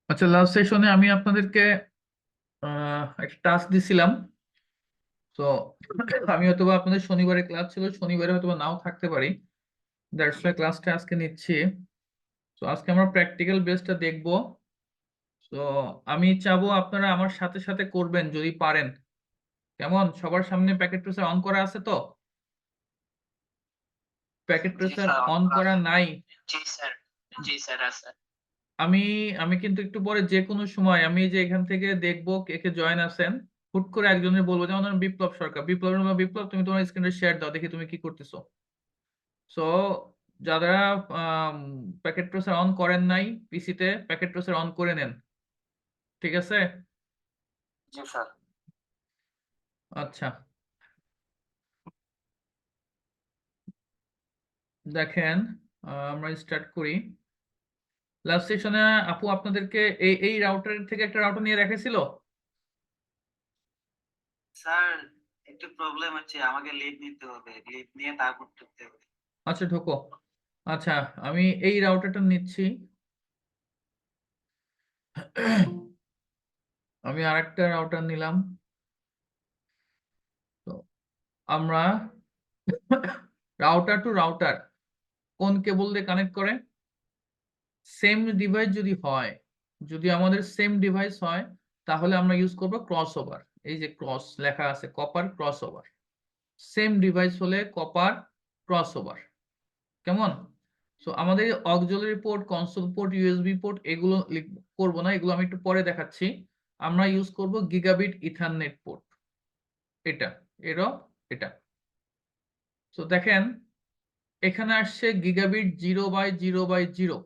আচ্ছা, লাস্ট সেশনে আমি আপনাদেরকে একটা টাস্ক দিছিলাম। তো আমি হয়তোবা আপনাদের শনিবারে ক্লাস ছিল, শনিবারে হয়তোবা নাও থাকতে পারি। দ্যাটস ওয়াই ক্লাসটা আজকে নিচ্ছি। তো আজকে আমরা প্র্যাকটিক্যাল বেসটা দেখব। তো আমি চাবো আপনারা আমার সাথে সাথে করবেন যদি পারেন। কেমন, সবার সামনে প্যাকেট প্রেসার অন করা আছে তো? Packet G pressure sir, on করা নাই? জি স্যার, জি স্যার আছে। আমি আমি কিন্তু একটু পরে যে কোনো সময় আমি যে এখান থেকে দেখবো কে কে জয়েন আছেন। হুট করে একজনের বলবো, যেমন ধরেন বিপ্লব সরকার। বিপ্লব, তুমি তোমার স্ক্রিনে শেয়ার দাও, দেখি তুমি কি করতেছো। সো যারা প্যাকেট প্রসেসর অন করেন নাই পিসিতে, প্যাকেট প্রসেসর অন করে নেন। ঠিক আছে? জি স্যার। আচ্ছা, দেখেন, আমরা স্টার্ট করি। লাস্ট সেশনে আপু আপনাদেরকে এই রাউটার থেকে একটা রাউটার নিয়ে রেখেছিল। স্যার, একটু প্রবলেম হচ্ছে, আমাকে লিভ নিতে হবে, লিভ নিয়ে তারপর ঢুকতে হবে। আচ্ছা, ঢোকো। আচ্ছা, আমি এই রাউটারটা নিচ্ছি। আমি আরেকটা রাউটার নিলাম। তো আমরা রাউটার টু রাউটার কোন কেবল দিয়ে কানেক্ট করে? সেম ডিভাইস যদি হয়, যদি আমাদের সেম ডিভাইস হয়, তাহলে আমরা ইউজ করব ক্রস ওভার। এই যে ক্রস লেখা আছে, copper cross over. Same device হলে কপার ক্রস ওভার। কেমন? সো আমাদের auxiliary port, console port, USB port এগুলো করব না, এগুলো আমি একটু পরে দেখাচ্ছি। আমরা ইউজ করব গিগাবিট ইথারনেট পোর্ট। এটা, এরও, এটা। তো দেখেন, এখানে আসছে গিগাবিট 0/0/0।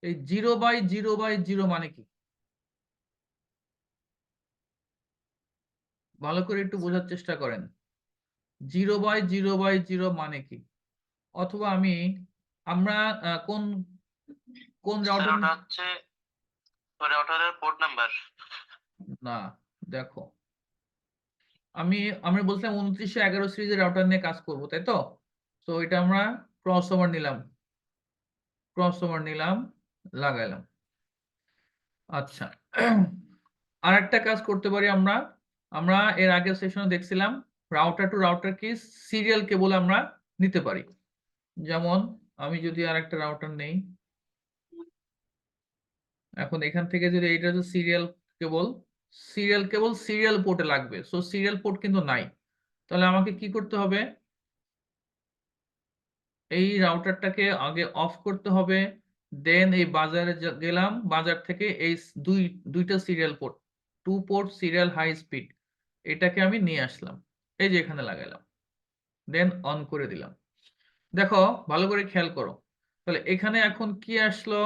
এই 0/0/0 মানে কি? ভালো করে একটু বোঝার চেষ্টা করেন। 0/0/0 মানে কি? অথবা আমরা কোন কোন স্যার, রাউটার? ওটা হচ্ছে রাউটারের পোর্ট নাম্বার। না, দেখো, আমি আমরা বলছিলাম 2911 সিরিজের রাউটার নিয়ে কাজ করব, তাই তো? তো এটা আমরা ক্রস ওভার নিলাম, ক্রস ওভার নিলাম, লাগাইলাম। আচ্ছা, আর একটা কাজ করতে পারি আমরা। আমরা এর আগের সেশনে দেখছিলাম রাউটার টু রাউটার কি সিরিয়াল কেবল আমরা নিতে পারি। যেমন আমি যদি আর একটা রাউটার নেই, এখন এখান থেকে যদি এইটা হচ্ছে সিরিয়াল কেবল, সিরিয়াল কেবল সিরিয়াল পোর্টে লাগবে। সো সিরিয়াল পোর্ট কিন্তু নাই। তাহলে আমাকে কি করতে হবে? এই রাউটারটাকে আগে অফ করতে হবে। দেন এই বাজারে গেলাম, বাজার থেকে এই দুইটা serial port, two port serial high speed, এটাকে আমি নিয়ে আসলাম, এই যে এখানে লাগাইলাম। দেন অন করে দিলাম। দেখো, ভালো করে খেয়াল করো। তাহলে এখানে এখন কি আসলো?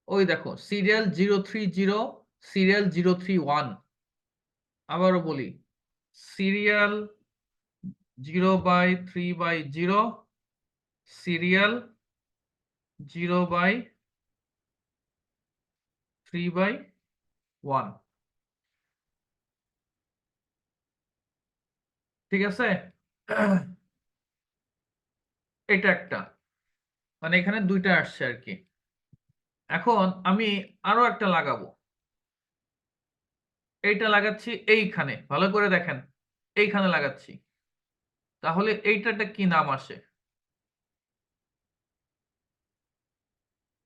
ওই দেখো, সিরিয়াল 030, সিরিয়াল 031। আবারও বলি, সিরিয়াল 0/3/0, সিরিয়াল 0/3/1। ঠিক আছে? এটা একটা, মানে এখানে দুইটা আসছে আর কি। এখন আমি আরো একটা লাগাবো। এইটা লাগাচ্ছি এইখানে, ভালো করে দেখেন, এইখানে লাগাচ্ছি। তাহলে এইটাটা কি নাম আসে?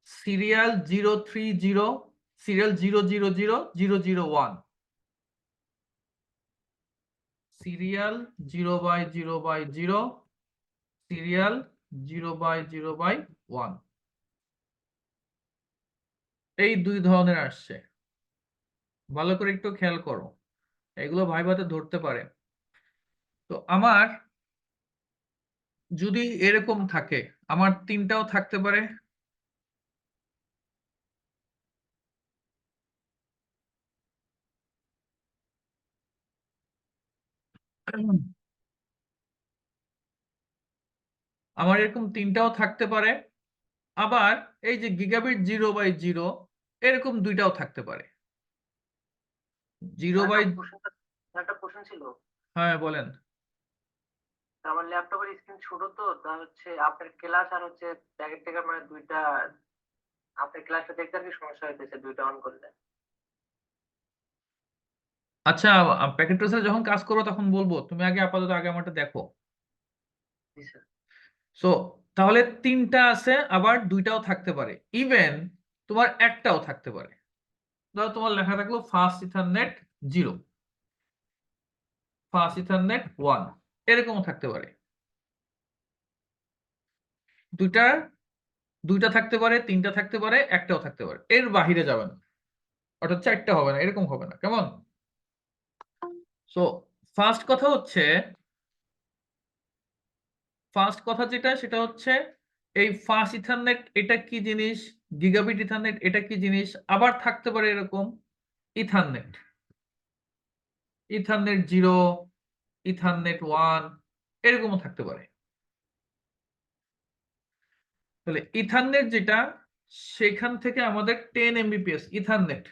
Serial 030, serial 000/001, serial 0/0/0, serial 0/0/1। এই দুই ধরনের আসছে। ভালো করে একটু খেয়াল করো, এগুলো ভাইভাতে ধরতে পারে। তো আমার যদি এরকম থাকে, আমার তিনটাও থাকতে পারে। আমার এরকম তিনটাও থাকতে পারে। আবার এই যে গিগাবিট 0/0, এরকম দুইটাও থাকতে পারে। জিরো বাই একটা কোশ্চেন ছিল। হ্যাঁ, বলেন। আমার ল্যাপটপের স্ক্রিন ছোট, তো তা হচ্ছে আপনার ক্লাস আর হচ্ছে প্যাকেট থেকে মানে দুইটা আপনার ক্লাসটা দেখতে আর কি সমস্যা হইতেছে দুইটা অন করলে। আচ্ছা, প্যাকেট ট্রেসার যখন কাজ করবো তখন বলবো, তুমি আগে আপাতত আগে আমারটা দেখো। জি স্যার। সো তাহলে তিনটা আছে, আবার দুইটাও থাকতে পারে, ইভেন তোমার একটাও থাকতে পারে। ধরো তোমার লেখা থাকলো ফাস্ট ইথারনেট 0, ফাস্ট ইথারনেট 1, এরকমও থাকতে পারে। দুইটা দুইটা থাকতে পারে, তিনটা থাকতে পারে, একটাও থাকতে পারে, এর বাহিরে যাবে না, অর্থাৎ চারটা হবে না, এরকম হবে না, কেমন? সো ফার্স্ট কথা হচ্ছে, ফার্স্ট কথা যেটা সেটা হচ্ছে এই ফাস্ট ইথারনেট এটা কি জিনিস, গিগাবিট ইথারনেট এটা কি জিনিস। আবার থাকতে পারে এরকম ইথারনেট, ইথারনেট 0, ইথারনেট 1, এরকমও থাকতে পারে। তাহলে ইথারনেট যেটা, সেখান থেকে আমাদের 10 Mbps ইথারনেট,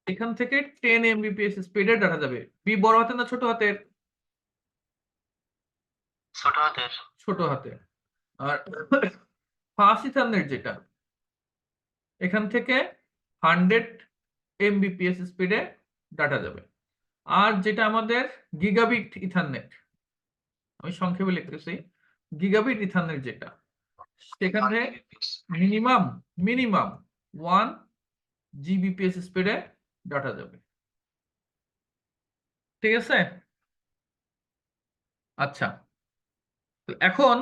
এখান থেকে 10 Mbps স্পিডে ডাটা যাবে। বি বড় হাতের না ছোট হাতের? ছোট হাতের। ছোট হাতের। আর ফাস্ট ইথারনেট যেটা, এখান থেকে 100 Mbps স্পিডে ডাটা যাবে। আর যেটা আমাদের গিগাবিট ইথারনেট, আমি সংক্ষেপে লিখতেছি, গিগাবিট ইথারনেট যেটা, সেখানে মিনিমাম মিনিমাম 1 Gbps স্পিডে ডাটা যাবে। ঠিক আছে? আচ্ছা, তো এখন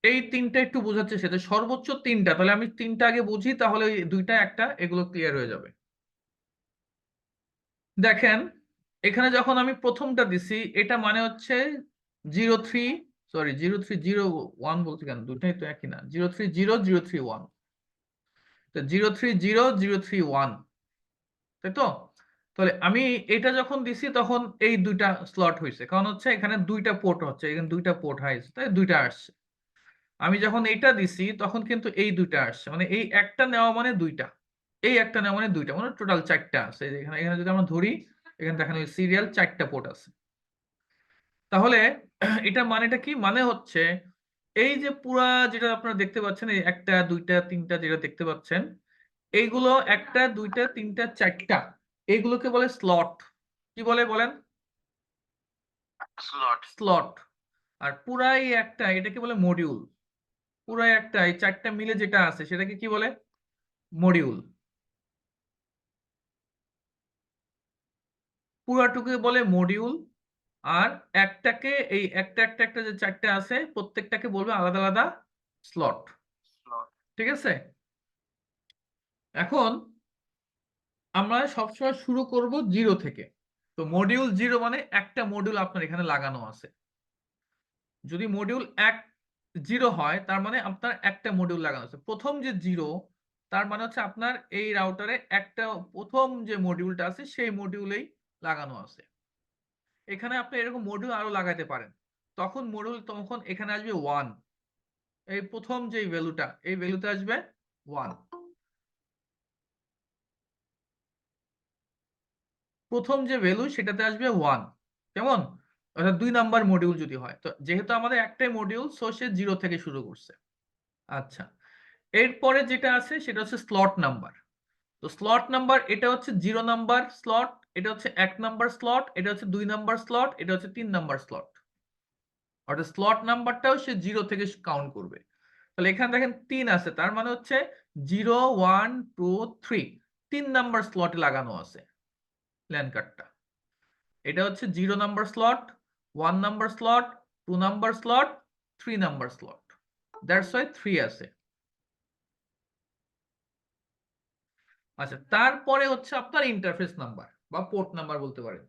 এই তিনটা একটু বোঝার চেষ্টা, যে সর্বোচ্চ তিনটা, তাহলে আমি তিনটা আগে বুঝি, তাহলে ওই দুইটা একটা এগুলো ক্লিয়ার হয়ে যাবে। দেখেন, এখানে যখন আমি প্রথমটা দিছি, এটা মানে হচ্ছে 03, সরি 0301 বলছি কেন, দুটাই তো একই না, 030 031, তো 030 031, তাই তো? তাহলে আমি এটা যখন দিছি তখন এই দুইটা স্লট হয়েছে, কারণ হচ্ছে এখানে দুইটা পোর্ট হচ্ছে, এখানে দুইটা পোর্ট হাইছে, তাই দুইটা আসছে। আমি যখন এটা দিছি তখন কিন্তু এই দুইটা আসছে, মানে এই একটা নেওয়া মানে দুইটা, এই একটা নেওয়া মানে দুইটা, মানে টোটাল চারটা আছে। এখানে এখানে যদি আমরা ধরি, এখানে দেখেন ওই সিরিয়াল চারটা পোর্ট আছে। তাহলে এটা মানেটা কি, মানে হচ্ছে এই যে পুরা যেটা আপনারা দেখতে পাচ্ছেন, এই একটা দুইটা তিনটা যেটা দেখতে পাচ্ছেন, এইগুলো একটা দুইটা তিনটা চারটা, এইগুলোকে বলে স্লট। কি বলে বলেন? স্লট। স্লট। আর পুরাই একটা, এটাকে বলে মডিউল। পুরাই একটা, এই চারটা মিলে যেটা আছে সেটাকে কি বলে? মডিউল। পুরাটুকু বলে মডিউল। আর একটাকে, এই একটা একটা একটা যে চারটা আছে, প্রত্যেকটাকে বলবে আলাদা আলাদা স্লট। ঠিক আছে? এখন আমরা সবসময় শুরু করব 0 থেকে। তো মডিউল 0 মানে একটা মডিউল আপনার এখানে লাগানো আছে। যদি মডিউল 0 হয়, তার মানে আপনার একটা মডিউল লাগানো আছে। প্রথম যে 0, তার মানে হচ্ছে আপনার এই রাউটারে একটা প্রথম যে মডিউলটা আছে সেই মডিউলেই লাগানো আছে। এখানে আপনি এরকম মডিউল আরো লাগাতে পারেন, তখন মডিউল তখন এখানে আসবে 1, এই প্রথম যে ভ্যালুটা, এই ভ্যালুতে আসবে 1, প্রথম যে ভ্যালু সেটাতে আসবে 1, কেমন? অর্থাৎ 2 নাম্বার মডিউল যদি হয়, তো যেহেতু আমাদের একটাই মডিউল, সো সে 0 থেকে শুরু করছে। আচ্ছা, এরপরে যেটা আছে সেটা হচ্ছে স্লট নাম্বার। তো স্লট নাম্বার এটা হচ্ছে 0 নাম্বার স্লট, এটা হচ্ছে 1 নাম্বার স্লট, এটা হচ্ছে 2 নাম্বার স্লট, এটা হচ্ছে 3 নাম্বার স্লট। অর্থাৎ স্লট নাম্বারটাও সে 0 থেকে কাউন্ট করবে। তাহলে এখানে দেখেন 3 আছে, তার মানে হচ্ছে 0 1 2 3, 3 নাম্বার স্লটে লাগানো আছে ল্যান কার্ডটা। এটা হচ্ছে 0 number slot, 1 number slot, 2 number slot, 3 number slot. That's why 3 আছে। আচ্ছা, তারপরে হচ্ছে আপনার ইন্টারফেস নাম্বার বা পোর্ট নাম্বার বলতে পারেন।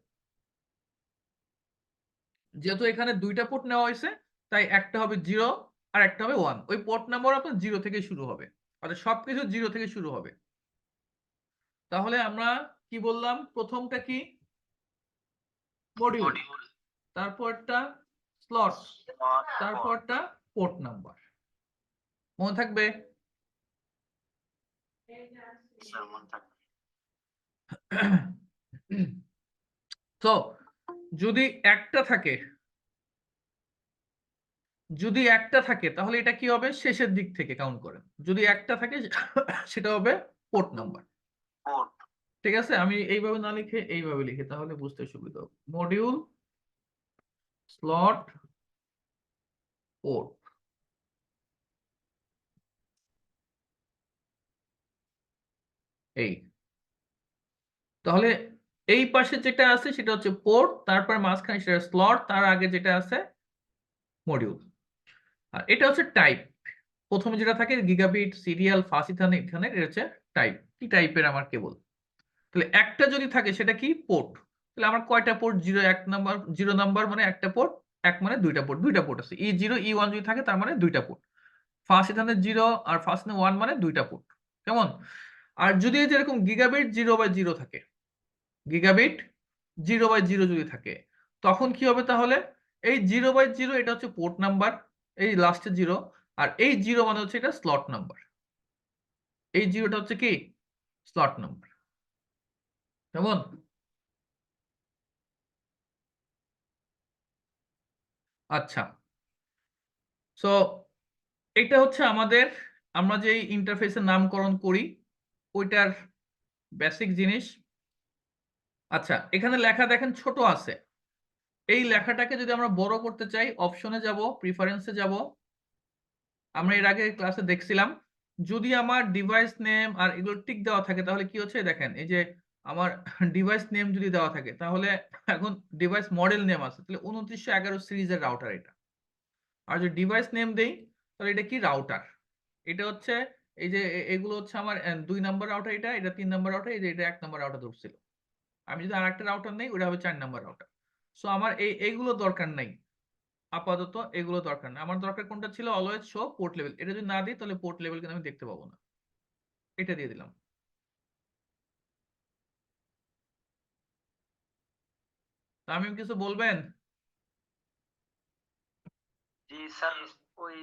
যেহেতু এখানে দুইটা পোর্ট নেওয়া হয়েছে, তাই একটা হবে 0 আর একটা হবে 1। ওই পোর্ট নাম্বার আপনার 0 থেকে শুরু হবে, অর্থাৎ সবকিছু 0 থেকে শুরু হবে। তাহলে আমরা কি বললাম, প্রথমটা কি? মডিউল, তারপরটা স্লট, তারপরটা পোর্ট নাম্বার। মনে থাকবে? তো যদি একটা থাকে, যদি একটা থাকে তাহলে এটা কি হবে, শেষের দিক থেকে কাউন্ট করেন। যদি একটা থাকে সেটা হবে পোর্ট নাম্বার। পোর্ট ঠিক আছে, আমি এইভাবে না লিখে এইভাবে লিখে তাহলে বুঝতে সুবিধা হবে। Module slot port. এই তাহলে এই পাশে যেটা আছে সেটা হচ্ছে পোর্ট, তারপর মাঝখানে সেটা স্লট, তার আগে যেটা আছে মডিউল। আর এটা হচ্ছে টাইপ। প্রথমে যেটা থাকে গিগাবিট, সিরিয়াল, ফাস্ট ইথারনেট, এখানে এটা হচ্ছে টাইপ। কি টাইপের আমার কেবল। তাহলে একটা যদি থাকে সেটা কি পোর্ট। তাহলে আমার কয়টা পোর্ট, 0 নাম্বার মানে একটা পোর্ট, 1 মানে দুইটা পোর্ট আছে। E0 E1 যদি থাকে তার মানে দুইটা পোর্ট। ফার্স্ট এখানে 0 আর ফার্স্ট 1 মানে দুইটা পোর্ট। কেমন? আর যদি এই যে এরকম গিগাবিট 0/0 থাকে, গিগাবিট 0/0 যদি থাকে, তখন কি হবে তাহলে, এই 0/0 এটা হচ্ছে পোর্ট নাম্বার, এই লাস্টে 0, আর এই 0 মানে হচ্ছে এটা স্লট নাম্বার। এই 0টা হচ্ছে কি স্লট নাম্বার। কেমন? আচ্ছা, সো এটা হচ্ছে আমাদের, আমরা যে ইন্টারফেসের নামকরণ করি ওইটার বেসিক জিনিস। আচ্ছা, এখানে লেখা দেখেন ছোট আছে। এই লেখাটাকে যদি আমরা বড় করতে চাই, অপশনে যাব, প্রিফারেন্সে যাব। আমরা এর আগে ক্লাসে দেখছিলাম, যদি আমার ডিভাইস নেম আর এগুলো টিক দেওয়া থাকে তাহলে কি হচ্ছে দেখেন, এই যে আমার ডিভাইস নেম যদি দেওয়া থাকে তাহলে এখন ডিভাইস মডেল নেম আছে, তাহলে 2911 সিরিজের রাউটার এটা। আর যদি ডিভাইস নেম দেই তাহলে এটা কি রাউটার। এটা হচ্ছে এই যে এগুলো হচ্ছে আমার 2 নাম্বার রাউটার, এটা 3 নাম্বার রাউটার, এই যে এটা 1 নাম্বার রাউটার ধরছিল। আমি যদি আরেকটা রাউটার নেই ওটা হবে 4 নাম্বার রাউটার। সো আমার এইগুলো দরকার নাই, আপাতত এগুলো দরকার না। আমার দরকার কোনটা ছিল, অলওয়েজ শো পোর্ট লেভেল। এটা যদি না দিই তাহলে পোর্ট লেভেল কিন্তু আমি দেখতে পাবো না। এটা দিয়ে দিলাম। তামিম কিছু বলবেন? জি স্যার, ওই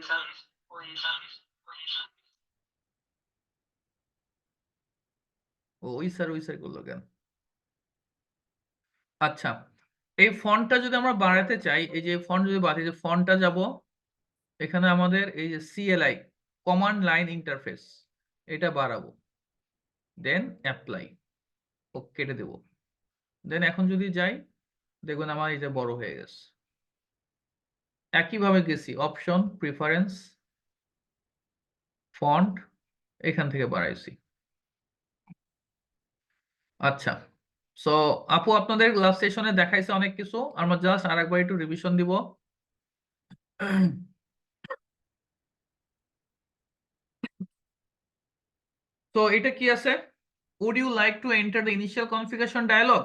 ওই স্যার করলো কেন? আচ্ছা, এই ফন্টটা যদি আমরা বাড়াতে চাই, এই যে ফন্ট যদি বাড়াতে, যে ফন্টটা যাব, এখানে আমাদের এই যে CLI, কমান্ড লাইন ইন্টারফেস, এটা বাড়াবো, দেন অ্যাপ্লাই, ও কেটে দেবো। দেন এখন যদি যাই দেখবেন আমার এই যে বড় হয়ে গেছে। একইভাবে গেছি অপশন, প্রিফারেন্স, ফন্ট, এখান থেকে বাড়াইছি। আচ্ছা, সো আপু আপনাদের লাস্ট সেশনে দেখাইছে অনেক কিছু, আমরা জাস্ট আরেকবার একটু রিভিশন দিব। তো এটা কি আছে, would you like to enter the initial configuration dialog?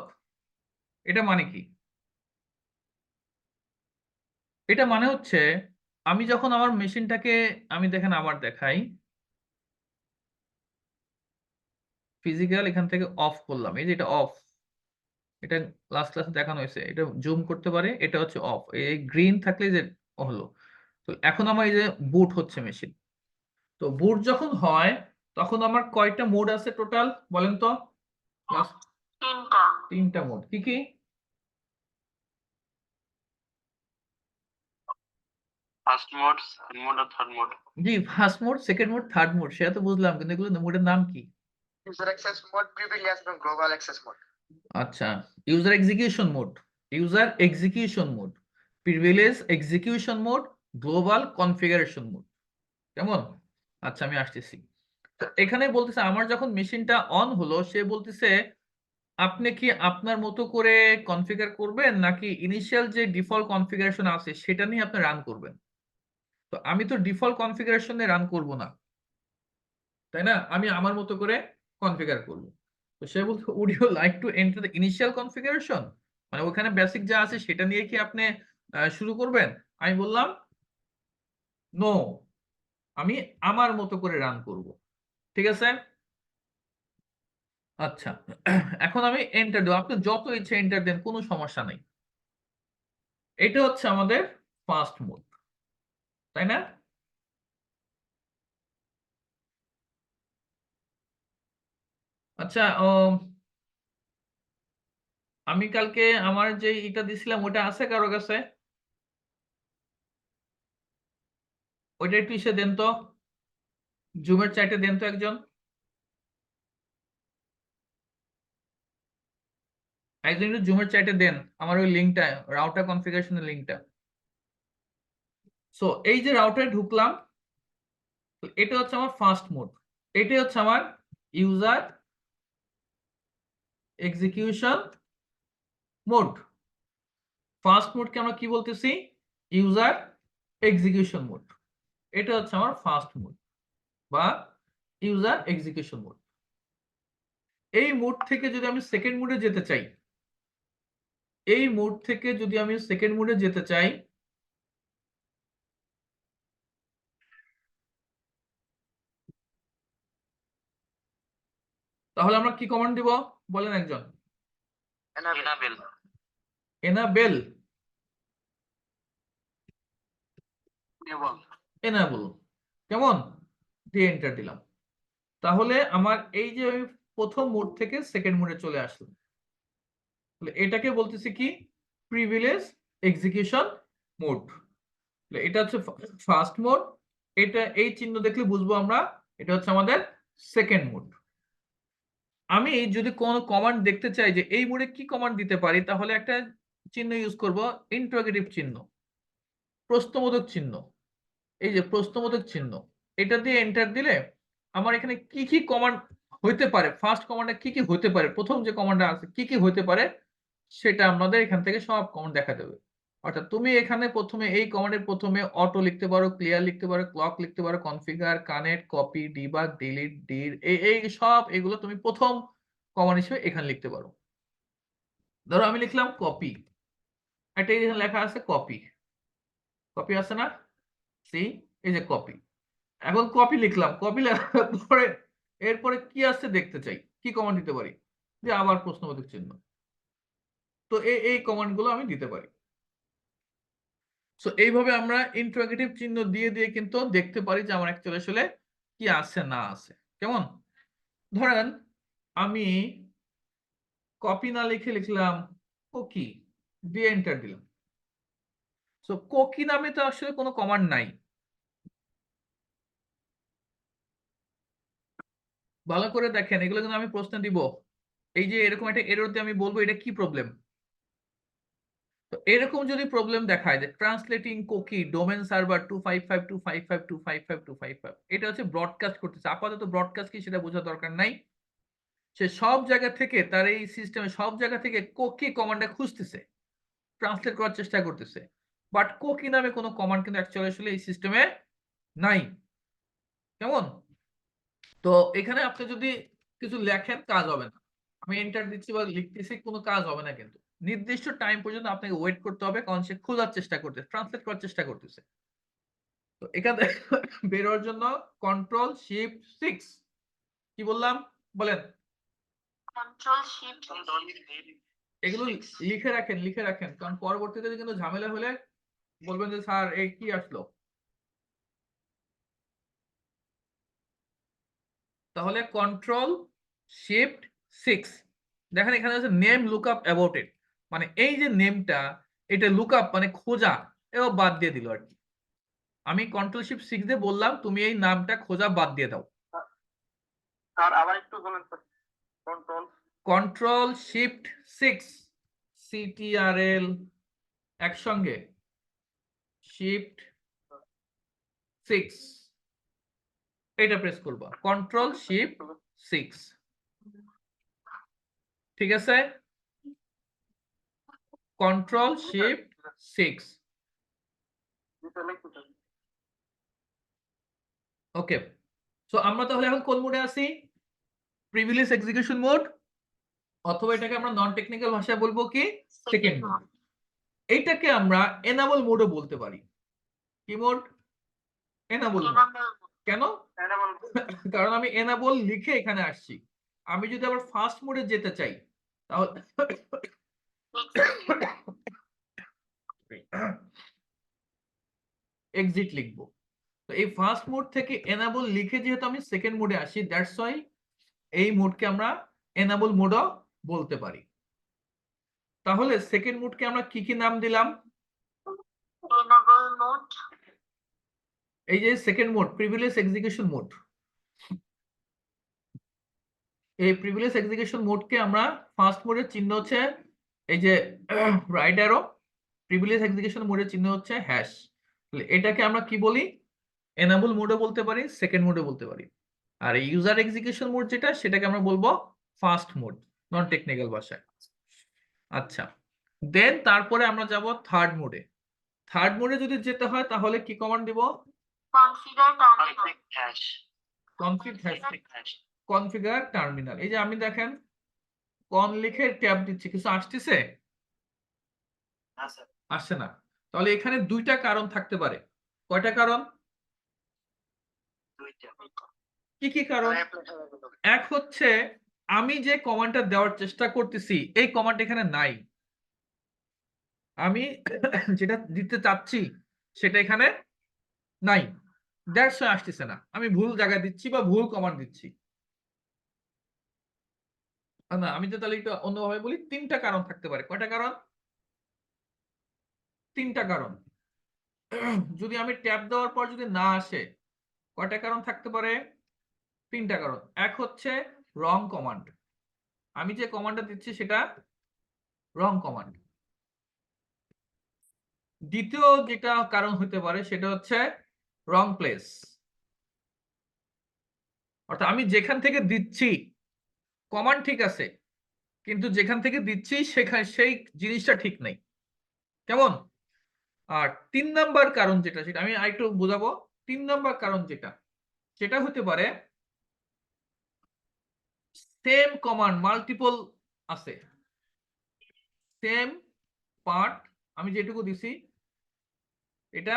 এটা মানে কি? এটা মানে হচ্ছে আমি যখন আমার মেশিনটাকে, আমি দেখেন আবার দেখাই, ফিজিক্যাল এখান থেকে অফ করলাম, এই যে এটা অফ, এটা লাস্ট ক্লাসে দেখানো হয়েছে, এটা জুম করতে পারে, এটা হচ্ছে অফ, এই গ্রিন থাকলে যে হলো। তো এখন আমার এই যে বুট হচ্ছে মেশিন। তো বুট যখন হয় তখন আমার কয়টা মোড আছে টোটাল বলেন তো? তিনটা মোড। কি কি? ফার্স্ট মোড, সেকেন্ড মোড আর থার্ড মোড। জি, first mode, second mode, third mode, সেটা তো বুঝলাম, কিন্তু এগুলো মোডের নাম কি? ইউজার অ্যাক্সেস মোড, প্রিভিলেজ এবং গ্লোবাল অ্যাক্সেস মোড। আচ্ছা, user execution mode, user execution mode, privilege execution mode, global configuration mode. কেমন? আচ্ছা, আমি আসতেছি। তো এখানে বলতেছে আমার যখন মেশিনটা অন হলো, সে বলতেছে আপনি কি আপনার মতো করে কনফিগার করবেন নাকি ইনিশিয়াল যে ডিফল্ট কনফিগারেশন আছে সেটা নিয়ে আপনি রান করবেন। তো আমি তো ডিফল্ট কনফিগারেশনে রান করব না, তাই না? আমি আমার মতো করে কনফিগার করব। তো সে বলছে would you like to enter the initial configuration, মানে ওখানে বেসিক যা আছে সেটা নিয়ে কি আপনি শুরু করবেন? আমি বললাম নো, আমি আমার মতো করে রান করব। ঠিক আছে? আচ্ছা, এখন আমি এন্টার দেব, আপনি যত ইচ্ছে এন্টার দেন, কোনো সমস্যা নাই। এটা হচ্ছে আমাদের ফার্স্ট মোড, তাই না? আচ্ছা, আমি কালকে আমার যে এটা দিছিলাম ওটা আছে কারো কাছে? ওইটা একটু ইসে দেন তো, জুমের চ্যাটে দেন তো একজন, একজন একটু জুমের চ্যাটে দেন আমার ওই লিঙ্কটা, রাউটার কনফিগারেশনের লিঙ্কটা। সো এই যে রাউটারে ঢুকলাম, এটা হচ্ছে আমার ফার্স্ট মোড, এটা হচ্ছে আমার ইউজার এক্সিকিউশন মোড। ফার্স্ট মোডকে আমরা কি বলতেছি? User execution mode. এটা হচ্ছে আমার ফার্স্ট মোড বা ইউজার এক্সিকিউশন মোড। এই মোড থেকে যদি আমি সেকেন্ড মোডে যেতে চাই, এই মোড থেকে যদি আমি সেকেন্ড মোডে যেতে চাই, তাহলে আমরা কি কমান্ড দিব বলেন একজন? enable এনাবেল, enable এনাবল, কেমন দিয়ে এন্টার দিলাম। তাহলে আমার এই যে আমি প্রথম মোড থেকে সেকেন্ড মোডে চলে আসলাম, তাহলে এটাকে বলতেছি কি? Privilege execution mode. এটা হচ্ছে ফার্স্ট মোড, এটা এই চিহ্ন দেখলে বুঝবো আমরা এটা হচ্ছে আমাদের সেকেন্ড মোড। আমি যদি কোনো কমান্ড দেখতে চাই যে এই মোডে কি কমান্ড দিতে পারি, তাহলে একটা চিহ্ন ইউজ করব, ইন্টারোগেটিভ চিহ্ন, প্রশ্নবোধক চিহ্ন। এই যে প্রশ্নবোধক চিহ্ন, এটা দিয়ে এন্টার দিলে আমার এখানে কি কি কমান্ড হইতে পারে, ফার্স্ট কমান্ডে কি কি হতে পারে, প্রথম যে কমান্ডটা আছে কি কি হতে পারে, সেটা আমাদের এখান থেকে সব কমান্ড দেখা দেবে। অর্থাৎ তুমি এখানে প্রথমে এই কমান্ডের প্রথমে অটো লিখতে পারো, ক্লিয়ার লিখতে পারো, ক্লক লিখতে পারো, configure, connect, copy, debug, delete, ডির, এই সব এগুলো তুমি প্রথম কমান্ড হিসেবে এখানে লিখতে পারো। ধরো আমি লিখলাম কপি, একটা এখানে লেখা আছে কপি, কপি আছে না? সি, এই যে কপি। এখন কপি লিখলাম, কপি লেখার পরে এরপরে কি আসছে দেখতে চাই, কি কমান্ড দিতে পারি? যে আবার প্রশ্নবোধক চিহ্ন। তো এই কমান্ড গুলো আমি দিতে পারি। সো এইভাবে আমরা ইন্টারোগেটিভ চিহ্ন দিয়ে দিয়ে কিন্তু দেখতে পারি যে আমার অ্যাকচুয়ালি আসলে কি আছে না আছে। কেমন? ধরেন আমি কপি না লিখে লিখলাম কোকি, দিয়ে এন্টার দিলাম। সো কোকি নামে তো আসলে কোনো কমান্ড নাই। ভালো করে দেখেন, এগুলো কিন্তু আমি প্রশ্ন দিব। এই যে এরকম একটা এরর দিয়ে আমি বলবো এটা কি প্রবলেম। তো এরকম যদি প্রবলেম দেখায় যে ট্রান্সলেটিং কোকি ডোমেন সার্ভার 255.255.255.255, এটা হচ্ছে ব্রডকাস্ট করতেছে, আপাতত ব্রডকাস্ট কি সেটা বোঝা দরকার নাই। সে সব জায়গা থেকে তার এই সিস্টেমে সব জায়গা থেকে কোকি কমান্ডটা খুঁজতেছে, ট্রান্সলেট করার চেষ্টা করতেছে, বাট কোকি নামে কোনো কমান্ড কিন্তু অ্যাকচুয়ালি আসলে এই সিস্টেমে নাই। কেমন? তো এখানে আপনি যদি কিছু লেখেন কাজ হবে না, আমি এন্টার দিচ্ছি বা লিখতেছি, কোনো কাজ হবে না। কিন্তু নির্দিষ্ট টাইম পর্যন্ত আপনাকে ওয়েট করতে হবে, কারণ সে খোঁজার চেষ্টা করতেছে, ট্রান্সলেট করার চেষ্টা করতেছে। তো এখানে বের হওয়ার জন্য কন্ট্রোল শিফট 6, কি বললাম বলেন? control shift এগুলো লিখে রাখেন, লিখে রাখেন, কারণ পরবর্তীতে কিন্তু ঝামেলা হলে বলবেন যে স্যার এই কি আসলো। তাহলে কন্ট্রোল শিফট 6, দেখেন এখানে আছে নেম লুকআপ অ্যাবাউট ইট, মানে এই যে নেমটা, এটা লুকআপ মানে খোঁজা, এও বাদ দিয়ে দিল আর কি। আমি কন্ট্রোল শিফট 6 দিয়ে বললাম তুমি এই নামটা খোঁজা বাদ দিয়ে দাও। স্যার আবার একটু বলেন তো, control কন্ট্রোল শিফট 6, CTRL একসঙ্গে শিফট 6, এটা প্রেস করবা, কন্ট্রোল শিফট 6, ঠিক আছে? কন্ট্রোল শিফট 6, ওকে। সো আমরা তাহলে এখন কোন মোডে আছি? প্রিভিলেজ এক্সিকিউশন মোড, অথবা এটাকে আমরা নন টেকনিক্যাল ভাষায় বলবো কি সেকেন্ড মোড। এইটাকে আমরা এনাবল মোডও বলতে পারি। কি মোড? Enable mode. কেন? কারণ আমি এনাবল লিখে এখানে আসছি। আমি যদি আবার ফার্স্ট মোডে যেতে চাই তাহলে এক্সিট লিখবো। তো এই ফার্স্ট মোড থেকে এনাবল লিখে যেহেতু আমি সেকেন্ড মোডে আসি, দ্যাটস ওয়াই এই মোডকে আমরা এনাবল মোডও বলতে পারি। তাহলে সেকেন্ড মোডকে আমরা কি কি নাম দিলাম? enable mode এই যে second mode privilege execution mode, এই প্রিভিলেজ এক্সিকিউশন মোডকে আমরা ফার্স্ট মোডের চিহ্ন হচ্ছে এই যে রাইট অ্যারো, প্রিভিলেজ এক্সিকিউশন মোডের চিহ্ন হচ্ছে হ্যাশ। এটাকে আমরা কি বলি? এনাবল মোডও বলতে পারি, সেকেন্ড মোডও বলতে পারি। আর ইউজার এক্সিকিউশন মোড যেটা, সেটাকে আমরা বলবো ফার্স্ট মোড, নন টেকনিক্যাল ভাষায়। আচ্ছা, দেন তারপরে আমরা যাব থার্ড মোডে। থার্ড মোডে যদি যেতে হয় তাহলে কি কমান্ড দিব? Configure terminal. Hash configure terminal. এই যে আমি দেখেন কন লিখে ট্যাব দিচ্ছি, কিছু আসতেছে? হ্যাঁ আসছে না। তাহলে এখানে দুইটা কারণ থাকতে পারে। কয়টা কারণ? কি কি কারণ? এক হচ্ছে আমি যে কমান্ডটা দেওয়ার চেষ্টা করতেছি এই কমান্ড এখানে নাই, আমি যেটা দিতে চাচ্ছি সেটা এখানে নাই, দ্যাটস ওয়াই আসতেছে না, আমি ভুল জায়গায় দিচ্ছি বা ভুল কমান্ড দিচ্ছি। না, আমি তো তাহলে একটু অন্যভাবে বলি, তিনটা কারণ থাকতে পারে। কয়টা কারণ? তিনটা কারণ। যদি আমি ট্যাব দেওয়ার পর যদি না আসে, কয়টা কারণ থাকতে পারে? তিনটা কারণ। এক হচ্ছে রং কমান্ড, আমি যে কমান্ডটা দিচ্ছি সেটা রং কমান্ড। দ্বিতীয় যেটা কারণ হতে পারে সেটা হচ্ছে রং প্লেস, অর্থাৎ আমি যেখান থেকে দিচ্ছি কমান্ড ঠিক আছে কিন্তু যেখান থেকে দিচ্ছি সেখানে সেই জিনিসটা ঠিক নেই। কেমন? আর তিন নাম্বার কারণ যেটা, সেটা আমি আরেকটু বোঝাবো। তিন নাম্বার কারণ যেটা, সেটা হতে পারে সেম কমান্ড মাল্টিপল আছে, সেম পার্ট আমি যেটুকু দিছি এটা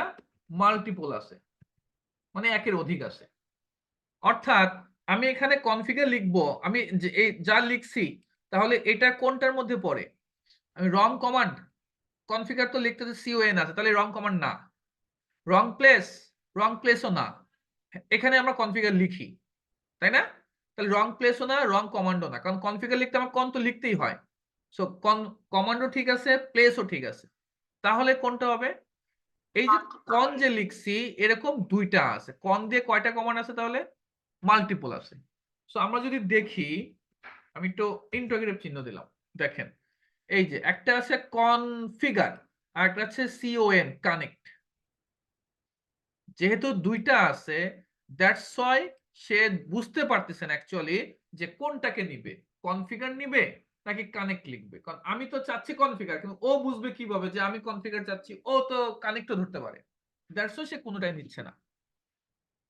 মাল্টিপল আছে, মানে একের অধিক আছে। অর্থাৎ আমি এখানে কনফিগার লিখবো, আমি এই যা লিখছি তাহলে এটা কোনটার মধ্যে পড়ে? আমি রং কমান্ড, কনফিগার তো লিখতে CON আছে, তাহলে রং কমান্ড না। রং প্লেসও না, এখানে আমরা কনফিগার লিখি, তাই না? তাহলে রং প্লেসও না, রং কমান্ডও না, কারণ কনফিগার লিখতে আমার কন তো লিখতেই হয়। সো কমান্ডও ঠিক আছে, প্লেসও ঠিক আছে। তাহলে কোনটা হবে? এই যে কন যে লিখছি এরকম দুইটা আছে, কন দিয়ে কয়টা কমান্ড আছে? তাহলে মাল্টিপল আছে। সো আমরা যদি দেখি, আমি একটু ইন্টারোগেটিভ চিহ্ন দিলাম, দেখেন এই যে একটা আছে কনফিগার আর একটা আছে CON কানেক্ট। যেহেতু দুইটা আছে দ্যাটস ওয়াই সে বুঝতে পারতেছেন অ্যাকচুয়ালি যে কোনটাকে নিবে, কনফিগার নিবে নাকি কানেক্ট লিখবে। কারণ আমি তো চাচ্ছি কনফিগার, কিন্তু ও বুঝবে কিভাবে যে আমি কনফিগার চাচ্ছি? ও তো কানেক্টও ধরতে পারে, দ্যাটস ওয়াই সে কোনোটাই নিচ্ছে না।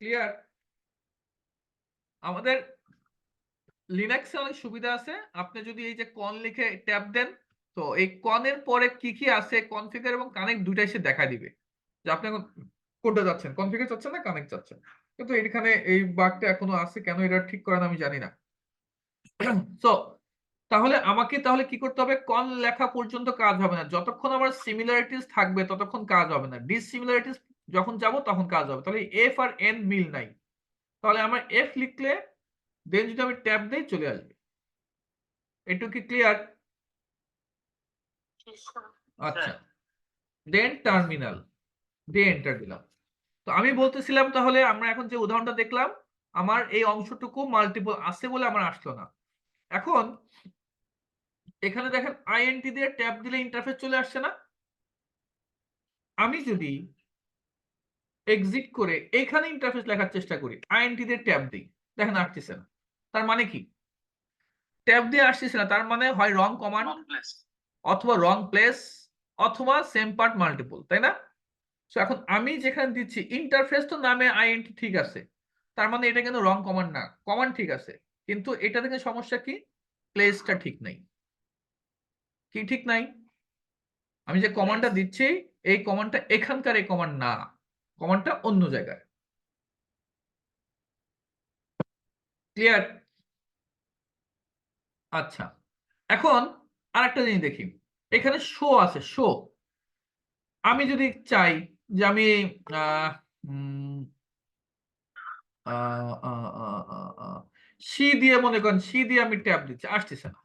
ক্লিয়ার? আমাদের লিনাক্সে অনেক সুবিধা আছে, আপনি যদি এই যে কন লিখে ট্যাব দেন তো এই কনের পরে কি কি আছে কনফিগার এবং কানেক্ট দুইটাই সে দেখা দিবে যে আপনি এখন কোনটা যাচ্ছেন, কনফিগার চাচ্ছেন না কানেক্ট চাচ্ছেন। কিন্তু এখানে এই বাগটা এখনো আছে, কেন এটা ঠিক করেন আমি জানি না। সো তাহলে আমাকে তাহলে কি করতে হবে? কন লেখা পর্যন্ত কাজ হবে না, যতক্ষণ আমার সিমিলারিটিস থাকবে ততক্ষণ কাজ হবে না। ডিসিমিলারিটিস যখন যাব তখন কাজ হবে। তাহলে এফ আর এন মিল নাই, তাহলে আমার এফ লিখলে দেন যদি আমি ট্যাব দেই চলে আসবে। একটু কি ক্লিয়ার? আচ্ছা, দেন টার্মিনাল দিয়ে এন্টার দিলাম। তো আমি বলতেছিলাম তাহলে আমরা এখন যে উদাহরণটা দেখলাম আমার এই অংশটুকু মাল্টিপল আছে বলে আমার আসলো না। এখন এখানে দেখেন আইএনটি দিয়ে ট্যাব দিলে ইন্টারফেস চলে আসছে না? আমি যদি এক্সিট করে এখানে ইন্টারফেস লেখার চেষ্টা করি, আইএনটি দিয়ে ট্যাব দিই, দেখেন আসতেছে না। তার মানে কি? ট্যাব দিয়ে আসতেছে না, তার মানে হয় রং কমান্ড অথবা রং প্লেস অথবা সেম পার্ট মাল্টিপল, তাই না? সো এখন আমি যেখানে দিচ্ছি ইন্টারফেস তো নামে আইএনটি ঠিক আছে, তার মানে এটা কিন্তু রং কমান্ড না, কমান্ড ঠিক আছে, কিন্তু এটা থেকে সমস্যা কি? প্লেসটা ঠিক নাই। কি ঠিক নাই? আমি যে কমান্ডটা দিচ্ছি এই কমান্ডটা এখানকার এই কমান্ড না, কমান্ডটা অন্য জায়গায়। ক্লিয়ার? আচ্ছা, এখন আরেকটা জিনিস দেখি, এখানে শো আছে, শো। আমি যদি চাই যে আমি সি দিয়ে মনে করেন, সি দিয়ে আমি ট্যাব দিচ্ছি, আসতেছে না।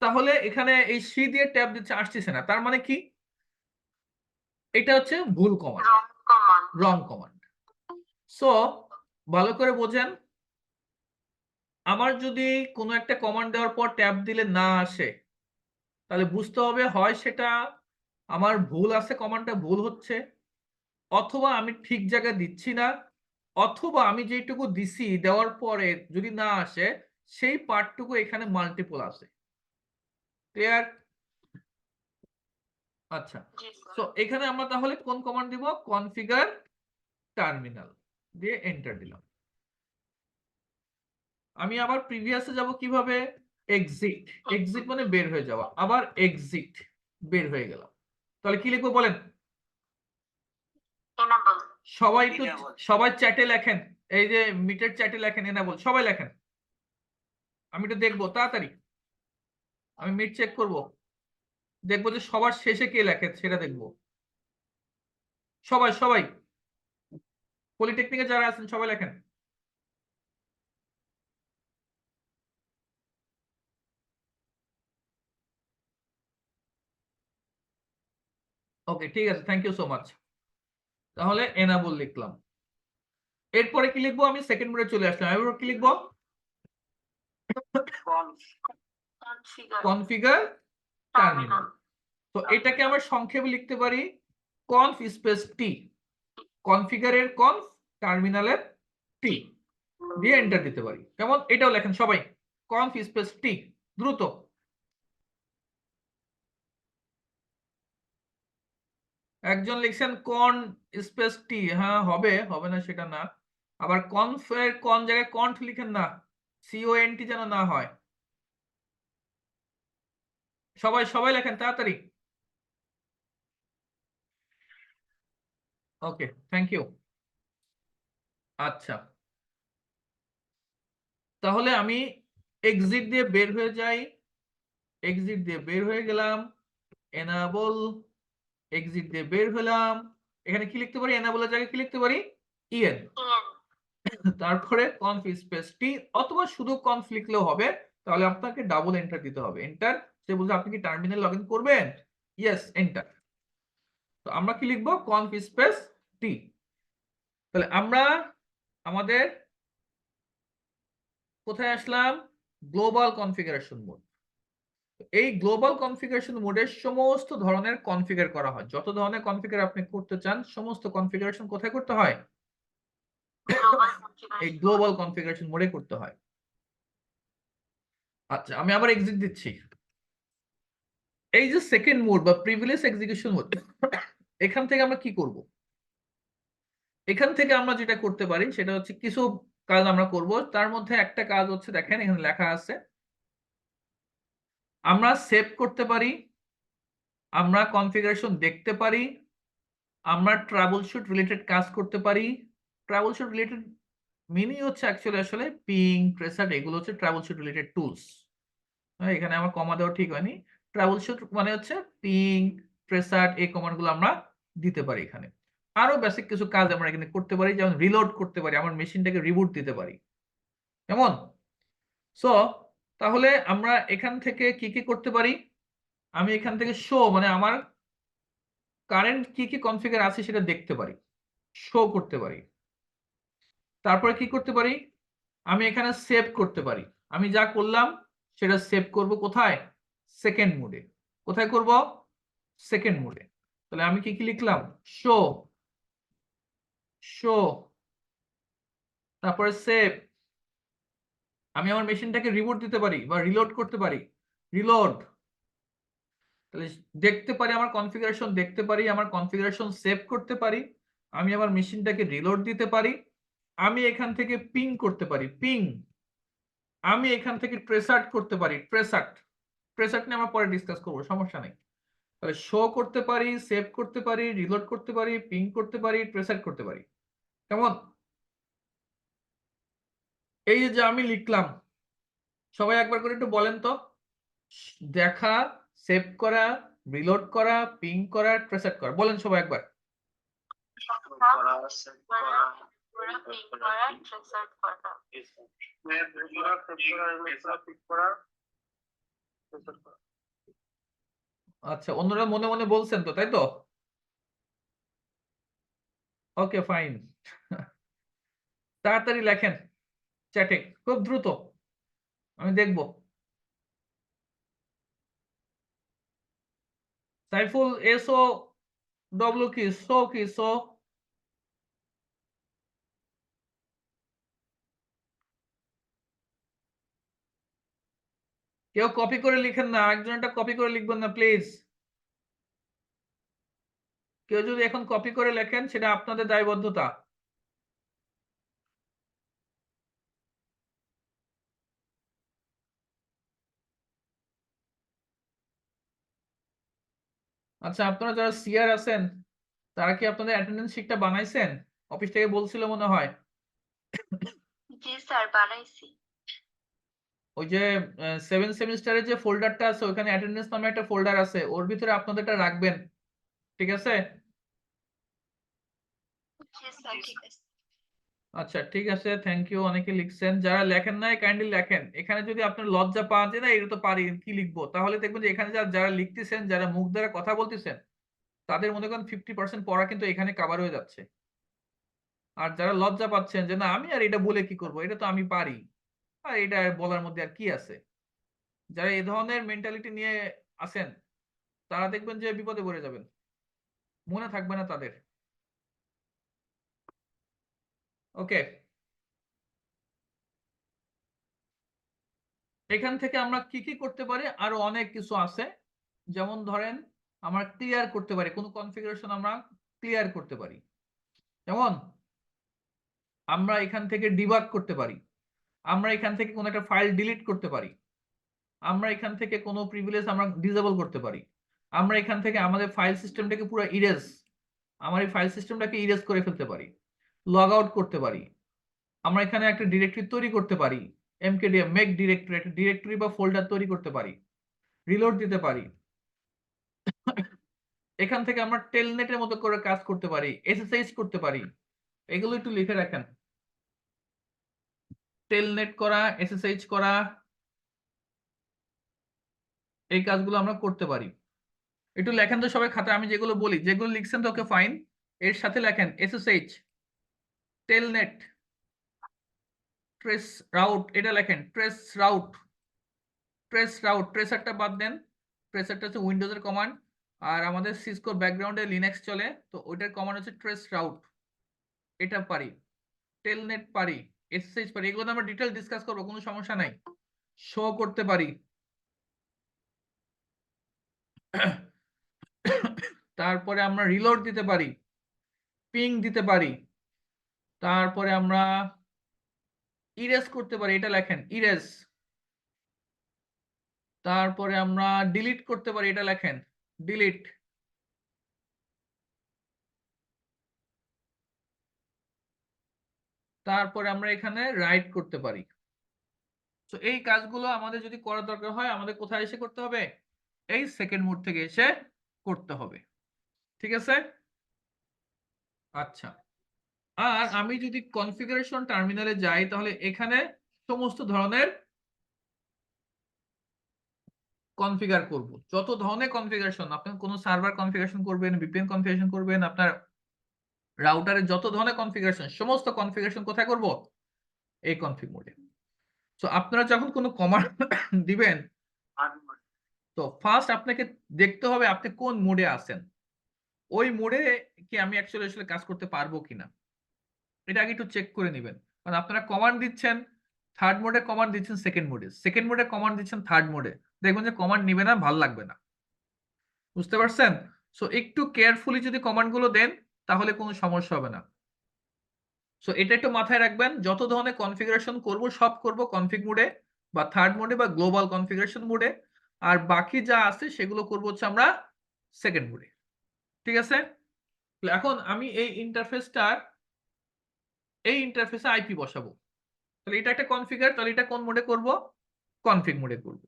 তাহলে এখানে এই সি দিয়ে ট্যাব দিচ্ছে, আসতেছে না, তার মানে কি? এটা হচ্ছে ভুল কমান্ড। রং কমান্ড। রং কমান্ড। সো ভালো করে বোঝেন, আমার যদি কোনো একটা কমান্ড দেওয়ার পর ট্যাব দিলে না আসে, তাহলে বুঝতে হবে হয় সেটা আমার ভুল আছে, কমান্ডটা ভুল হচ্ছে, অথবা আমি ঠিক জায়গায় দিচ্ছি না, অথবা আমি যেটুকু দিছি দেওয়ার পরে যদি না আসে সেই পার্টটুকু এখানে মাল্টিপল আছে। ক্লিয়ার? আচ্ছা, তো এখানে আমরা তাহলে কোন কমান্ড দিব? কনফিগার টার্মিনাল দিয়ে এন্টার দিলাম। আমি আবার প্রিভিয়াসে যাব কিভাবে? এক্সিট। এক্সিট মানে বের হয়ে যাওয়া, আবার এক্সিট, বের হয়ে গেলাম। তাহলে কি লিখবো বলেন? সবাই একটু, সবাই চ্যাটে লেখেন, এই যে মিটের চ্যাটে লেখেন এনাবল, সবাই লেখেন, আমি একটু দেখবো তাড়াতাড়ি, আমি মিট চেক করব, দেখবো যে সবার শেষে কে লেখে সেটা দেখবো। সবাই সবাই পলিটেকনিকে যারা আছেন সবাই লেখেন। ওকে, ঠিক আছে, থ্যাংক ইউ সো মাচ। তাহলে এনাবল লিখলাম, এরপরে কি লিখবো? আমি সেকেন্ড মোডে চলে আসলাম, এবার কি লিখবো? Configure terminal. তো এটাকে আমরা সংক্ষেপে লিখতে পারি কনফ স্পেস টি। কনফিগারের কনফ, টার্মিনালের টি দিয়ে এন্টার দিতে পারি। কেমন? এটাও লেখেন সবাই, কনফ স্পেস টি, দ্রুত। একজন লিখছেন কন স্পেস টি, হ্যাঁ হবে, হবে না সেটা না, আবার কনফ এর কোন জায়গায় কন্ট লিখেন না, CONT যেন না হয়। সবাই সবাই লেখেন তাড়াতাড়ি। ওকে, থ্যাংক ইউ। আচ্ছা, তাহলে আমি এক্সিট দিয়ে বের হয়ে যাই, এক্সিট দিয়ে বের হয়ে গেলাম, এনাবল, এক্সিট দিয়ে বের হলাম। এখানে কি লিখতে পারি? এনাবলের জায়গায় কি লিখতে পারি? ইএন। তারপরে কনফ স্পেস টি, অথবা শুধু কনফ লিখলেও হবে, তাহলে আপনাকে ডাবল এন্টার দিতে হবে। এন্টার, সে বলছে আপনি কি টার্মিনাল লগইন করবেন? Yes, enter. তো আমরা কি লিখবো? Conf space T. তাহলে আমরা আমাদের কোথায় আসলাম? Global configuration mode. এই গ্লোবাল কনফিগারেশন মোডে সমস্ত ধরনের কনফিগার করা হয়, যত ধরনের কনফিগার আপনি করতে চান সমস্ত কনফিগারেশন কোথায় করতে হয়? এই গ্লোবাল কনফিগারেশন মোডে করতে হয়। আচ্ছা, আমি আবার এক্সিট দিচ্ছি। এই যে সেকেন্ড মোড বা প্রিভিলেজ এক্সিকিউশন মোড, এখান থেকে আমরা কি করব? এখান থেকে আমরা যেটা করতে পারি সেটা হচ্ছে কিছু কাজ আমরা করব, তার মধ্যে একটা কাজ হচ্ছে, দেখেন এখানে লেখা আছে, আমরা সেভ করতে পারি, আমরা কনফিগারেশন দেখতে পারি, আমরা ট্রাবল শুট রিলেটেড কাজ করতে পারি। ট্রাবল শুট রিলেটেড মিনিং হচ্ছে অ্যাকচুয়ালি আসলে পিং, ট্রেসার, এগুলো হচ্ছে ট্রাবল শুট রিলেটেড টুলস। এখানে আমার কমা দেওয়া ঠিক হয়নি। ট্রাবল শুট মানে হচ্ছে পিং, ট্রেসার, এই কমান্ডগুলো আমরা দিতে পারি এখানে। আরো বেসিক কিছু কাজ আমরা এখানে করতে পারি, যেমন রিলোড করতে পারি, আমার মেশিনটাকে রিবুট দিতে পারি। কেমন? সো তাহলে আমরা এখান থেকে কি কি করতে পারি? আমি এখান থেকে শো মানে আমার কারেন্ট কি কি কনফিগার আছে সেটা দেখতে পারি, শো করতে পারি। তারপরে কি করতে পারি? আমি এখানে সেভ করতে পারি, আমি যা করলাম সেটা সেভ করব কোথায়? সেকেন্ড মোডে। কোথায় করব? সেকেন্ড মোডে। তাহলে আমি কি কি লিখলাম? শো, শো, তারপরে সেভ। আমি আমার মেশিনটাকে রিবুট দিতে পারি বা রিলোড করতে পারি, রিলোড। তাহলে দেখতে পারি আমার কনফিগারেশন, দেখতে পারি আমার কনফিগারেশন, সেভ করতে পারি, আমি আমার মেশিনটাকে রিলোড দিতে পারি, আমি এখান থেকে পিং করতে পারি, পিং, আমি এখান থেকে ট্রেসার্ট করতে পারি, ট্রেসার্ট। ট্রেসার্ট নিয়ে আমরা পরে ডিসকাস করবো, সমস্যা নেই। তাহলে শো করতে পারি, সেভ করতে পারি, রিলোড করতে পারি, পিং করতে পারি, ট্রেসার্ট করতে পারি। কেমন? এই যে আমি লিখলাম, সবাই একবার করে একটু বলেন তো, দেখা, সেভ করা, রিলোড করা, পিং করা, ট্রেসার্ট করা, বলেন সবাই একবার। আচ্ছা, অন্যরা মনে মনে বলছেন তো, তাই তো? Okay fine. তাড়াতাড়ি লেখেন চ্যাটে, খুব দ্রুত, আমি দেখব। সাইফুল এসও ডব্লিউ কি সো কি সো? কেউ কপি করে লিখেন না, একজনটা কপি করে লিখবেন না প্লিজ। কেউ যদি এখন কপি করে লেখেন সেটা আপনাদের দায়বদ্ধতা। আচ্ছা, আপনারা যারা সিআর আছেন তারা কি আপনাদের অ্যাটেন্ডেন্স শিটটা বানাইছেন? অফিস থেকে বলছিল মনে হয়। জি স্যার, বানাইছি। ওই যে 7 সেমিস্টারের যে ফোল্ডারটা আছে ওখানে অ্যাটেন্ডেন্স নামে একটা ফোল্ডার আছে, ওর ভিতরে আপনাদেরটা রাখবেন, ঠিক আছে? জি স্যার, ঠিক আছে। আচ্ছা ঠিক আছে, থ্যাংক ইউ। অনেকে লিখছেন, যারা লেখেন নাই কাইন্ডলি লেখেন। এখানে যদি আপনার লজ্জা পান যে না এটা তো পারি কি লিখবো, তাহলে দেখবেন যে এখানে যারা লিখতেছেন, যারা মুখ দ্বারা কথা বলতেছেন, তাদের মনে করেন 50% পড়া কিন্তু এখানে কভার হয়ে যাচ্ছে। আর যারা লজ্জা পাচ্ছেন যে না আমি আর এটা বলে কি করব, এটা তো আমি পারি, আর এটা বলার মধ্যে আর কি আছে, যারা এই ধরনের মেন্টালিটি নিয়ে আছেন তারা দেখবেন যে বিপদে পড়ে যাবেন, মনে থাকবে না তাদের। ওকে, এখান থেকে আমরা কি কি করতে পারি, আরো অনেক কিছু আছে। যেমন ধরেন আমরা ক্লিয়ার করতে পারি, কোনো কনফিগারেশন আমরা ক্লিয়ার করতে পারি। যেমন আমরা এখান থেকে ডিবাগ করতে পারি, আমরা এখান থেকে কোনো একটা ফাইল ডিলিট করতে পারি, আমরা এখান থেকে কোনো প্রিভিলেজ আমরা ডিসেবল করতে পারি, আমরা এখান থেকে আমাদের ফাইল সিস্টেমটাকে পুরো ইরেজ, আমার এই ফাইল সিস্টেমটাকে ইরেজ করে ফেলতে পারি, লগ আউট করতে পারি, আমরা এখানে একটা ডিরেক্টরি তৈরি করতে পারি, mkdir মেক ডিরেক্টরি, একটা ডিরেক্টরি বা ফোল্ডার তৈরি করতে পারি, রিলোড দিতে পারি। এখান থেকে আমরা টেলনেটের মতো করে কাজ করতে পারি, এসএসএইচ করতে পারি। এগুলো একটু লিখে রাখেন, টেলনেট করা, এসএসএইচ করা, এই কাজগুলো আমরা করতে পারি। একটু লেখেন তো সবাই খাতা, আমি যেগুলো বলি, যেগুলো লিখছেন তো ওকে ফাইন, এর সাথে লেখেন এসএসএইচ, টেলনেট, ট্রেস রাউট, এটা লেখেন ট্রেস রাউট, ট্রেস রাউট, ট্রেসারটা বাদ দেন, ট্রেসারটা হচ্ছে উইন্ডোজের কমান্ড, আর আমাদের সিসকোর ব্যাকগ্রাউন্ডে লিনাক্স চলে, তো ওইটার কমান্ড হচ্ছে ট্রেস রাউট, এটা পারি, টেলনেট পারি, এসএসএইচ পারি, এগুলো আমরা ডিটেল ডিসকাস করবো, কোনো সমস্যা নাই। শো করতে পারি, তারপরে আমরা রিলোড দিতে পারি, পিং দিতে পারি, তারপরে আমরা ইরেজ করতে পারি, এটা লেখেন ইরেজ, তারপরে আমরা ডিলিট করতে পারি, এটা লেখেন ডিলিট, তারপরে আমরা এখানে রাইট করতে পারি। তো এই কাজগুলো আমাদের যদি করার দরকার হয় আমাদের কোথায় এসে করতে হবে, এই সেকেন্ড মোড থেকে এসে করতে হবে, ঠিক আছে? আচ্ছা, আর আমি যদি কনফিগারেশন টার্মিনালে যাই তাহলে এখানে সমস্ত ধরনের কনফিগার করব, যত ধরনের কনফিগারেশন, আপনি কোনো সার্ভার কনফিগারেশন করবেন, ভিপিএন কনফিগারেশন করবেন, আপনার রাউটারের যত ধরনের কনফিগারেশন, সমস্ত কনফিগারেশন কোথায় করব, এই কনফিগ মোডে। তো আপনারা যখন কোনো কমান্ড দিবেন, তো ফার্স্ট আপনাকে দেখতে হবে আপনি কোন মোডে আছেন, ওই মোডে কি আমি অ্যাকচুয়ালি আসলে কাজ করতে পারবো কিনা, এটা আগে একটু চেক করে নেবেন। কারণ আপনারা কমান্ড দিচ্ছেন থার্ড মোডে, কমান্ড দিচ্ছেন সেকেন্ড মোডে, সেকেন্ড মোডে কমান্ড দিচ্ছেন থার্ড মোডে, দেখবেন যে কমান্ড নিবে না, ভাল লাগবে না, বুঝতে পারছেন? সো একটু কেয়ারফুলি যদি কমান্ড গুলো দেন তাহলে কোনো সমস্যা হবে না। সো এটা একটু মাথায় রাখবেন, যত ধরনের কনফিগারেশন করব সব করব কনফিগ মোডে বা থার্ড মোডে বা গ্লোবাল কনফিগারেশন মোডে, আর বাকি যা আছে সেগুলো করব হচ্ছে আমরা সেকেন্ড মোডে, ঠিক আছে? এখন আমি এই ইন্টারফেসে আইপি বসাবো, তাহলে এটা একটা কনফিগার, তাহলে এটা কোন মোডে করব, কনফিগ মোডে করব।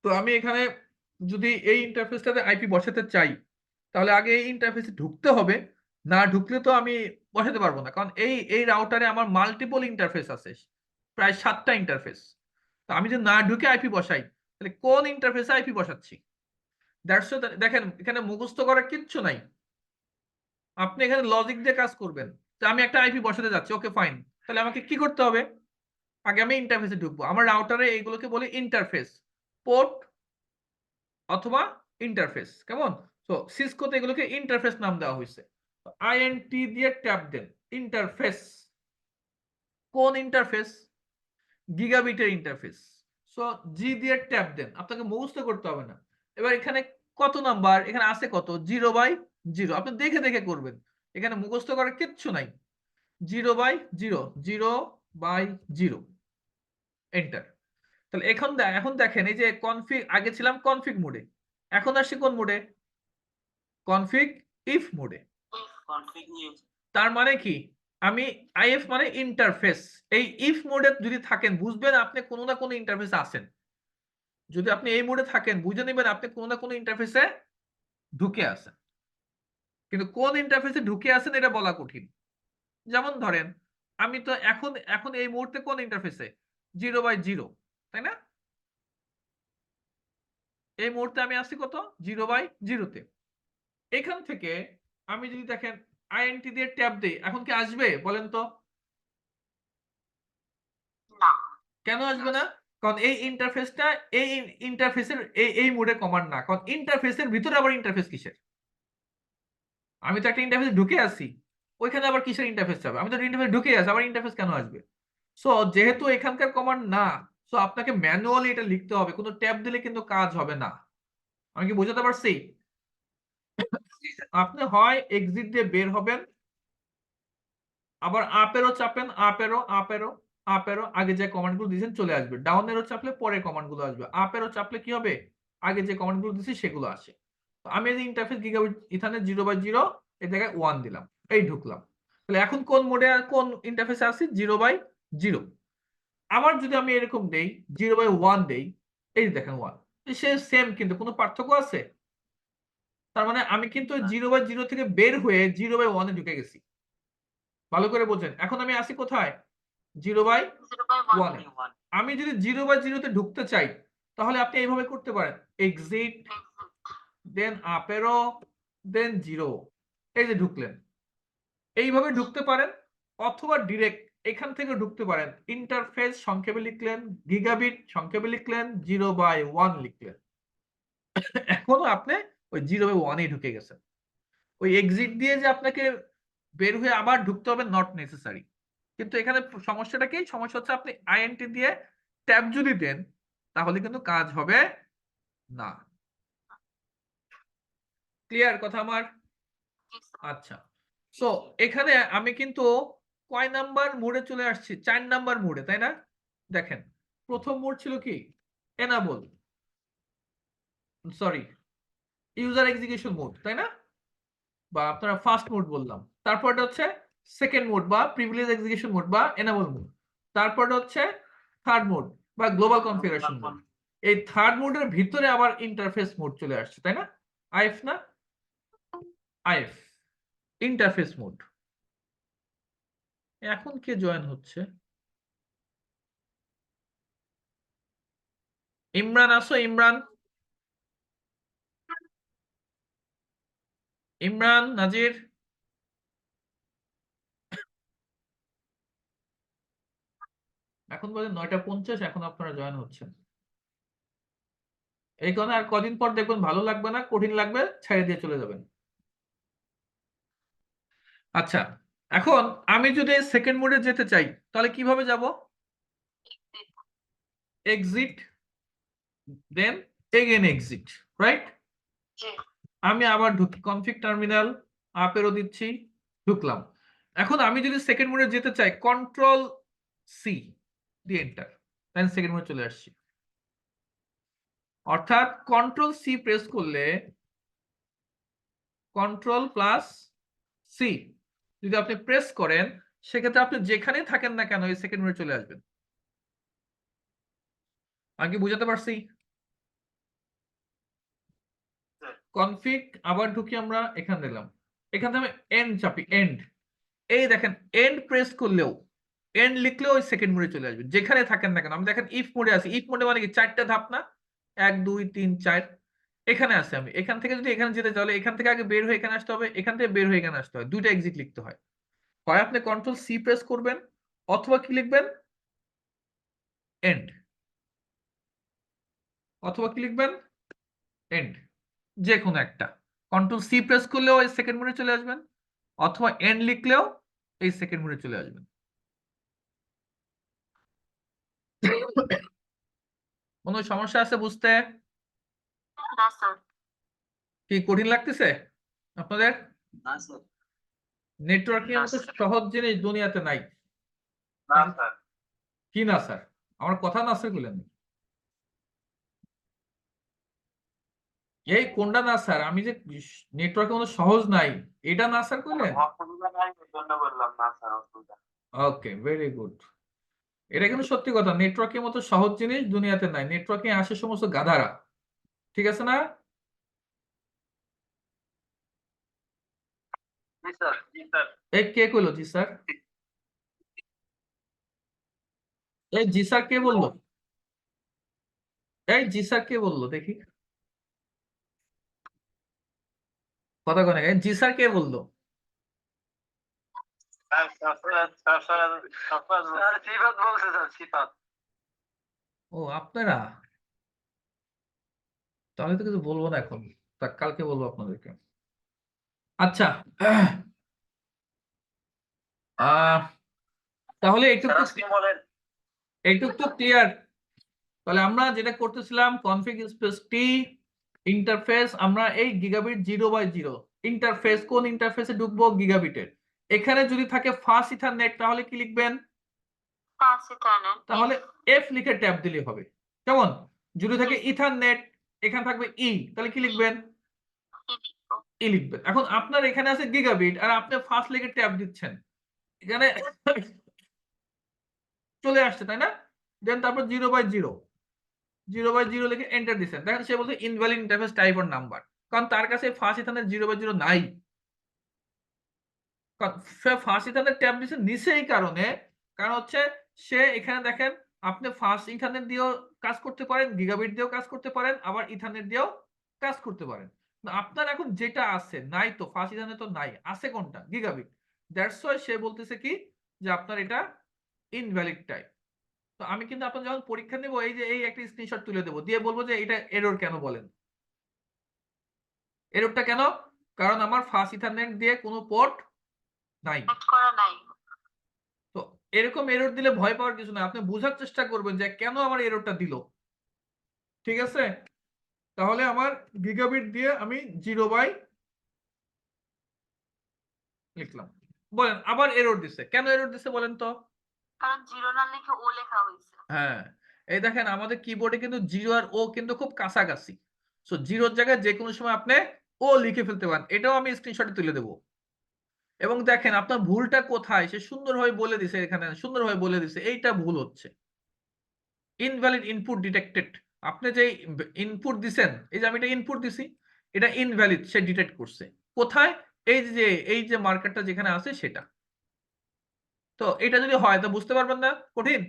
তো আমি এখানে যদি এই ইন্টারফেসটাতে আইপি বসাতে চাই তাহলে আগে এই ইন্টারফেসে ঢুকতে হবে, না ঢুকলে তো আমি বসাতে পারবো না, কারণ এই রাউটারে আমার মাল্টিপল ইন্টারফেস আছে, প্রায় 7টা ইন্টারফেস। তো আমি যদি না ঢুকে আইপি বসাই তাহলে কোন ইন্টারফেসে আইপি বসাচ্ছি, দেখেন এখানে মুখস্থ করার কিচ্ছু নাই, আপনি এখানে লজিক দিয়ে কাজ করবেন। তো আমি একটা আইপি বসাতে যাচ্ছি, ওকে ফাইন। তাহলে আমাকে কি করতে হবে? আগে আমি ইন্টারফেসে ঢুকবো। আমার রাউটারে এইগুলোকে বলে ইন্টারফেস, পোর্ট অথবা ইন্টারফেস, কেমন? তো সিসকোতে এগুলোকে ইন্টারফেস নাম দেওয়া হয়েছে। আইএনটি দিয়ে ট্যাব দেন, ইন্টারফেস। কোন ইন্টারফেস? গিগাবিটের ইন্টারফেস। সো জি দিয়ে ট্যাব দেন, আপনাকে মুখস্থ করতে হবে না। এবার এখানে কত নাম্বার, এখানে আছে কত? 0/0। আপনি দেখে দেখে করবেন, এখানে মুখস্থ করার কিচ্ছু নাই। 0/0, 0/0, এন্টার। তাহলে এখন দেখেন, এই যে কনফিগ, আগে ছিলাম কনফিগ মোডে, এখন আসছি কোন মোডে? কনফিগ ইফ মোডে। Config new. তার মানে কি? আমি আইএফ মানে ইন্টারফেস, এই ইফ মোডে যদি থাকেন বুঝবেন আপনি কোনো না কোনো ইন্টারফেসে আছেন। যদি আপনি এই মোডে থাকেন বুঝে নেবেন আপনি কোনো না কোনো ইন্টারফেসে ঢুকে আছেন। কিন্তু কোন ইন্টারফেসে ঢুকে আছেন এটা বলা কঠিন। যেমন ধরেন আমি তো এখন এখন এই মুহূর্তে কোন ইন্টারফেসে? 0/0, তাই না? এই মুহূর্তে আমি আছি কত? 0/0 তে। এখান থেকে আমি যদি দেখেন আইএনটি দিয়ে ট্যাব দেই, এখন কি আসবে বলেন তো? না। কেন আসবে না? কারণ এই ইন্টারফেসটা এই ইন্টারফেসের এই মোডে কমান্ড না। কারণ ইন্টারফেসের ভিতরে আবার ইন্টারফেস কিসের? আমি তো একটা ইন্টারফেসে ঢুকে আছি, ওইখানে আবার কিসের ইন্টারফেস যাবে? আমি তো ইন্টারফেসে ঢুকে আছি, আবার ইন্টারফেস কেন আসবে? সো যেহেতু এখানকার কমান্ড না, সো আপনাকে ম্যানুয়ালি এটা লিখতে হবে, কোনো ট্যাব দিলে কিন্তু কাজ হবে না। আমি কি বোঝাতে পারছি? আপনি হয় এক্সিট দিয়ে বের হবেন, আবার আপেরও চাপেন, আপেরও আগে যে কমান্ডগুলো দিয়েছেন চলে আসবে, ডাউনেরও চাপলে পরে কমান্ডগুলো আসবে, আপেরও চাপলে কি হবে? আগে যে কমান্ডগুলো দিয়েছি সেগুলো আসে। তো আমি এই যে ইন্টারফেস গিগাবিট ইথারনেট 0/0 এই জায়গায় 1 দিলাম, এই ঢুকলাম। তাহলে এখন কোন মোডে কোন ইন্টারফেসে আছি? 0/0। আবার যদি আমি এরকম দেই 0/1 দেই, এই দেখেন 1, সে সেম, কিন্তু কোনো পার্থক্য আছে? তার মানে আমি কিন্তু 0/0 থেকে বের হয়ে 0/1 এ ঢুকে গেছি। ভালো করে বোঝেন, এখন আমি আসি কোথায়? 0/1 এ। আমি যদি 0/0 তে ঢুকতে চাই তাহলে আপনি এইভাবে করতে পারেন, এক্সিট দেন আপ অ্যারো দেন 0, এই যে ঢুকলেন। এইভাবে ঢুকতে পারেন, অথবা ডিরেক্ট এখান থেকে ঢুকতে পারেন। ইন্টারফেস সংক্ষেপে লিখলেন, গিগাবিট সংক্ষেপে লিখলেন, 0/1 লিখলেন। এখনো আপনি ওই 0/1 এ ঢুকে গেছেন। ওই এক্সিট দিয়ে যে আপনাকে বের হয়ে আবার ঢুকতে হবে, নট নেসেসারি। কিন্তু এখানে সমস্যাটা কি? সমস্যা হচ্ছে আপনি আইএনটি দিয়ে ট্যাব যদি দেন তাহলে কিন্তু কাজ হবে না। ক্লিয়ার কথা আমার? আচ্ছা, সো এখানে আমি কিন্তু কয় নাম্বার মোডে চলে আসছি? 4 নাম্বার মোডে, তাই না? দেখেন প্রথম মোড ছিল কি? Enable, sorry, user execution mode, তাই না? বা আপনারা ফার্স্ট মোড বললাম। তারপরটা হচ্ছে সেকেন্ড মোড বা প্রিভিলেজ এক্সিকিউশন মোড বা এনাবল মোড। তারপরটা হচ্ছে থার্ড মোড বা গ্লোবাল কনফিগারেশন মোড। এই থার্ড মোডের ভিতরে আবার ইন্টারফেস মোড চলে আসছে, তাই না? আইএফ না? If, interface mode. এখন কে জয়েন হচ্ছে? ইমরান আসো, ইমরান, ইমরান নাজির। এখন বাজে 9:50, এখন আপনারা জয়েন হচ্ছেন। এই কারণে আর কদিন পর দেখবেন ভালো লাগবে না, কঠিন লাগবে, ছেড়ে দিয়ে চলে যাবেন। আচ্ছা, এখন আমি যদি সেকেন্ড মোডে যেতে চাই তাহলে কিভাবে যাব? Exit then again exit, right? আমি আবার ঢুকি, কনফিগ টার্মিনাল, আপেরও দিচ্ছি, ঢুকলাম। এখন আমি যদি সেকেন্ড মোডে যেতে চাই, কন্ট্রোল সি দিয়ে এন্টার, দেন সেকেন্ড মোডে চলে আসছি। অর্থাৎ কন্ট্রোল সি প্রেস করলে, কন্ট্রোল প্লাস সি যদি আপনি প্রেস করেন, সেক্ষেত্রে আপনি যেখানে থাকেন না কেন এই সেকেন্ড মোডে চলে আসবেন। আমি কি বুঝাতে পারছি? কনফিগ আবার ঢুকি, আমরা এখানে দিলাম, এখান থেকে আমি এন্ড চাপি, এন্ড। এই দেখেন এন্ড প্রেস করলেও, এন্ড লিখলেও ওই সেকেন্ড মোডে চলে আসবে যেখানে থাকেন না কেন। আমি দেখেন ইফ মোডে আছি, ইফ মোডে মানে কি 4টা ধাপ না? 1 2 3 4। এখানে আছে আমি, এখান থেকে যদি এখানে যেতে তাহলে এখান থেকে আগে বের হয়ে এখানে আসতে হবে, এখান থেকে বের হয়ে এখানে আসতে হয়, দুইটা এক্সিট লিখতে হয়। হয় আপনি কন্ট্রোল সি প্রেস করবেন অথবা কি লিখবেন এন্ড, অথবা কি লিখবেন এন্ড, যে কোনো একটা। কন্ট্রোল সি প্রেস করলেও এই সেকেন্ড মোডে চলে আসবেন, অথবা এন্ড লিখলেও এই সেকেন্ড মোডে চলে আসবেন। কোনো সমস্যা আছে বুঝতে? না স্যার। কি কঠিন লাগতেছে আপনাদের? না স্যার। নেটওয়ার্কিং এর মতো সহজ জিনিস দুনিয়াতে নাই। না স্যার। কি না স্যার? আমার কথা না স্যার বললেন? এই কোনটা না স্যার? আমি যে নেটওয়ার্কের মতো সহজ নাই এটা না স্যার কইলেন? অসুবিধা নাই, এর জন্য বললাম না স্যার, অসুবিধা। ওকে, ভেরি গুড। এটা কিন্তু সত্যি কথা, নেটওয়ার্কের মতো সহজ জিনিস দুনিয়াতে নাই। নেটওয়ার্কে আসে সমস্ত গাধারা, ঠিক আছে না? জি স্যার, জি স্যার। এই কে কইলো জি স্যার? এই জি স্যার কে বললো? এই জি স্যার কে বললো দেখি? কথা কনে জি স্যার কে বললো? স্যার সিফাত বলছে, স্যার সিফাত। ও আপনারা, তাহলে তো কিছু বলবো না এখন, তা কালকে বলবো আপনাদেরকে। আচ্ছা, তাহলে একটু স্যার আজকে বলেন। তো ক্লিয়ার। তাহলে আমরা যেটা করতেছিলাম কনফিগ স্পেস টি ইন্টারফেস, আমরা এই গিগাবিট 0/0 ইন্টারফেস, কোন ইন্টারফেসে ঢুকবো গিগাবিটের। এখানে যদি থাকে ফাস্ট ইথারনেট তাহলে কি লিখবেন? Fast ethernet. তাহলে এফ লিখে ট্যাব দিলে হবে। কেমন? যদি থাকে ইথারনেট এখানে থাকবে ই, তাহলে কি লিখবেন? ই লিখবেন। এখন আপনার এখানে আছে গিগাবিট আর আপনি ফাস্ট লিখে ট্যাব দিচ্ছেন, এখানে চলে আসছে তাই না? দেন তারপর 0/0 লিখে এন্টার দিচ্ছেন, দেখেন সে বলছে invalid interface type or number, কারণ তার কাছে ফার্স্ট ইথারনেট 0/0 নাই। ফার্স্ট ইথারনেট ট্যাব দিচ্ছে নিচে এই কারণে, কারণ হচ্ছে সে এখানে দেখেন আপনি ফার্স্ট ইথারনেট দিয়েও কাজ করতে পারেন, গিগাবিট দিয়েও কাজ করতে পারেন, আবার ইথারনেট দিয়েও কাজ করতে পারেন। আপনার এখন যেটা আছে নাই তো, ফার্স্ট ইথারনেট তো নাই, আছে কোনটা? গিগাবিট। দ্যাটস ওয়াই সে বলতেছে কি যে আপনার এটা ইনভ্যালিড টাইপ। তো আমি কিন্তু আপনার যখন পরীক্ষা নেব এই যে এই একটা স্ক্রিনশট তুলে দেবো, দিয়ে বলবো যে এটা এরর কেন বলেন। এররটা কেন? কারণ আমার ফাস্ট ইথারনেট দিয়ে কোনো পোর্ট নাই। করা নাই। তো এরকম এরর দিলে ভয় পাওয়ার কিছু না, আপনি বোঝার চেষ্টা করবেন যে কেন আমার এররটা দিল। ঠিক আছে? তাহলে আমার গিগাবিট দিয়ে আমি 0 লিখলাম। বলেন আবার এরর দিছে, কেন এরর দিছে বলেন তো? কারণ 0 না লিখে ও লেখা হয়েছে। হ্যাঁ, এই দেখেন আমাদের কিবোর্ডে কিন্তু 0 আর ও কিন্তু খুব কাছাকাছি। সো 0 এর জায়গায় যে কোনো সময় আপনি ও লিখে ফেলতে পারেন, এটাও আমি স্ক্রিনশটে তুলে দেবো। এবং দেখেন আপনার ভুলটা কোথায় সে সুন্দরভাবে বলে দিছে, এখানে সুন্দরভাবে বলে দিছে এইটা ভুল হচ্ছে। ইনভ্যালিড ইনপুট ডিটেক্টেড, আপনি যে ইনপুট দিছেন, এই যে আমি এটা ইনপুট দিছি, এটা ইনভ্যালিড সে ডিটেক্ট করছে। কোথায়? এই যে মার্কারটা যেখানে আছে সেটা। তো এটা যদি হয় তো বুঝতে পারবেন না, কঠিন।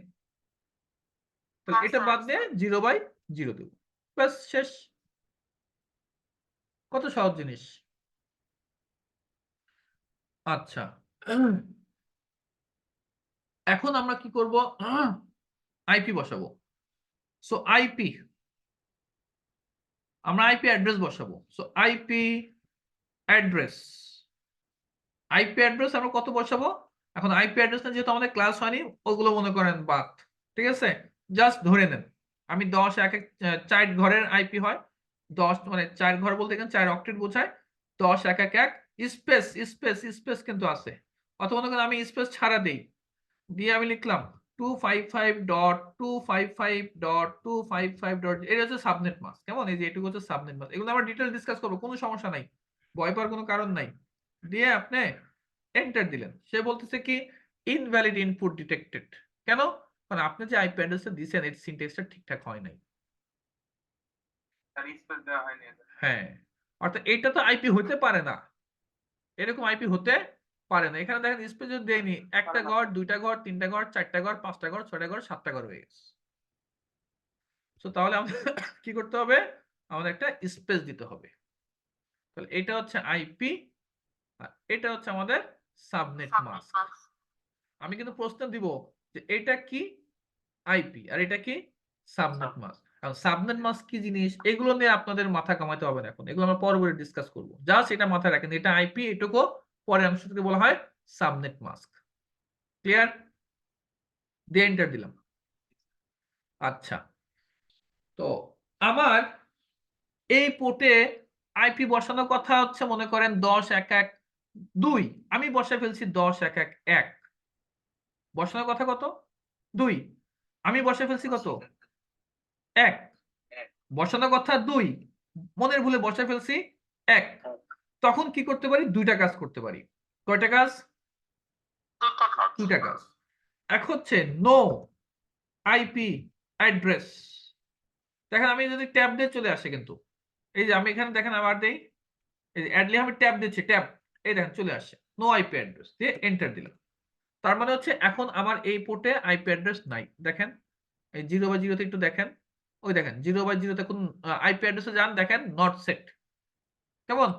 তাহলে এটা বাদ দিয়ে 0/0 দেব, ব্যাস শেষ। কত সহজ জিনিস। আচ্ছা, এখন আমরা কি করব? আইপি বসাবো। সো আইপি, আমরা আইপি অ্যাড্রেস বসাবো। So IP address, IP address আমরা কত বসাবো? এখন আইপি অ্যাড্রেস না যেহেতু আমাদের ক্লাস হয়নি, ওগুলো মনে করেন বাদ। ঠিক আছে, জাস্ট ধরে নেন আমি 10 1 4 ঘরের আইপি হয়, 10 মানে 4 ঘর বলতে এখানে 4 অক্টেট বোঝায়, 10 1 1 1 স্পেস স্পেস স্পেস কিন্তু আছে, অথবা মনে করেন আমি স্পেস ছাড়া দেই, দিয়ে আমি লিখলাম 255.255.255. এটা হচ্ছে সাবনেট মাস্ক। কেমন? এই যে এটুকু হচ্ছে সাবনেট মাস্ক, এগুলো আমরা ডিটেইল ডিসকাস করবো, কোনো সমস্যা নাই, ভয় পাওয়ার কোনো কারণ নাই। দিয়ে আপনি এন্টার দিলেন, সে বলতেছে কি ইনভ্যালিড ইনপুট ডিটেক্টেড। কেন? কারণ আপনি যে আইপি অ্যাড্রেসটা দিয়েছেন এর সিনট্যাক্সটা ঠিকঠাক হয় নাই। স্যার স্পেস দেওয়া হয়নি। হ্যাঁ, অর্থাৎ এটা তো আইপি হতে পারে না, এরকম আইপি হতে পারে না। এখানে দেখেন স্পেস যদি দেয়নি, একটা ঘর, দুইটা ঘর, তিনটা ঘর, চারটা ঘর, পাঁচটা ঘর, ছয়টা ঘর, সাতটা ঘর হয়ে গেছে। তো তাহলে আমাদের কি করতে হবে? আমাদের একটা স্পেস দিতে হবে। তাহলে এটা হচ্ছে আইপি আর এটা হচ্ছে আমাদের সাবনেট সাবনেট মাস্ক। মাস্ক। আমি কিন্তু প্রশ্ন দিব যে এটা কি আইপি আর এটা কি সাবনেট মাস্ক। কারণ সাবনেট মাস্ক কি জিনিস এগুলো নিয়ে আপনাদের মাথা কামাইতে হবে না এখন, এগুলো আমরা পরবর্তী ডিসকাস করব। জাস্ট এটা মাথায় রাখেন, এটা আইপি, এটুকু পরের অংশটাকে বলা হয় সাবনেট মাস্ক। ক্লিয়ার? দিয়ে এন্টার দিলাম। আচ্ছা, তো আমার এই পোর্টে আইপি বসানোর কথা হচ্ছে মনে করেন 10.1.1.2, আমি বসে ফেলছি 10.1.1.1। বসানোর কথা কত? 2, আমি বসে ফেলছি কত? 1। বসানোর কথা 2, মনের ভুলে বসে ফেলছি 1। তখন কি করতে পারি? দুইটা কাজ করতে পারি। কয়টা কাজ? দুইটা কাজ। দুইটা কাজ। এক হচ্ছে নো আইপি অ্যাড্রেস। দেখেন আমি যদি ট্যাব দিয়ে চলে আসে, কিন্তু এই যে আমি এখানে দেখেন আবার দেই, এই যে অ্যাডলি আমি ট্যাব দিচ্ছি, ট্যাব, এই দেখেন চলে আসছে নো আইপি অ্যাড্রেস, দিয়ে এন্টার দিলাম। তার মানে হচ্ছে এখন আমার এই পোর্টে আইপি অ্যাড্রেস নাই। দেখেন এই 0/0 তে একটু দেখেন, ওই দেখেন 0/0 তে কোন আইপি অ্যাড্রেসে যান, দেখেন নট সেট। কেমন?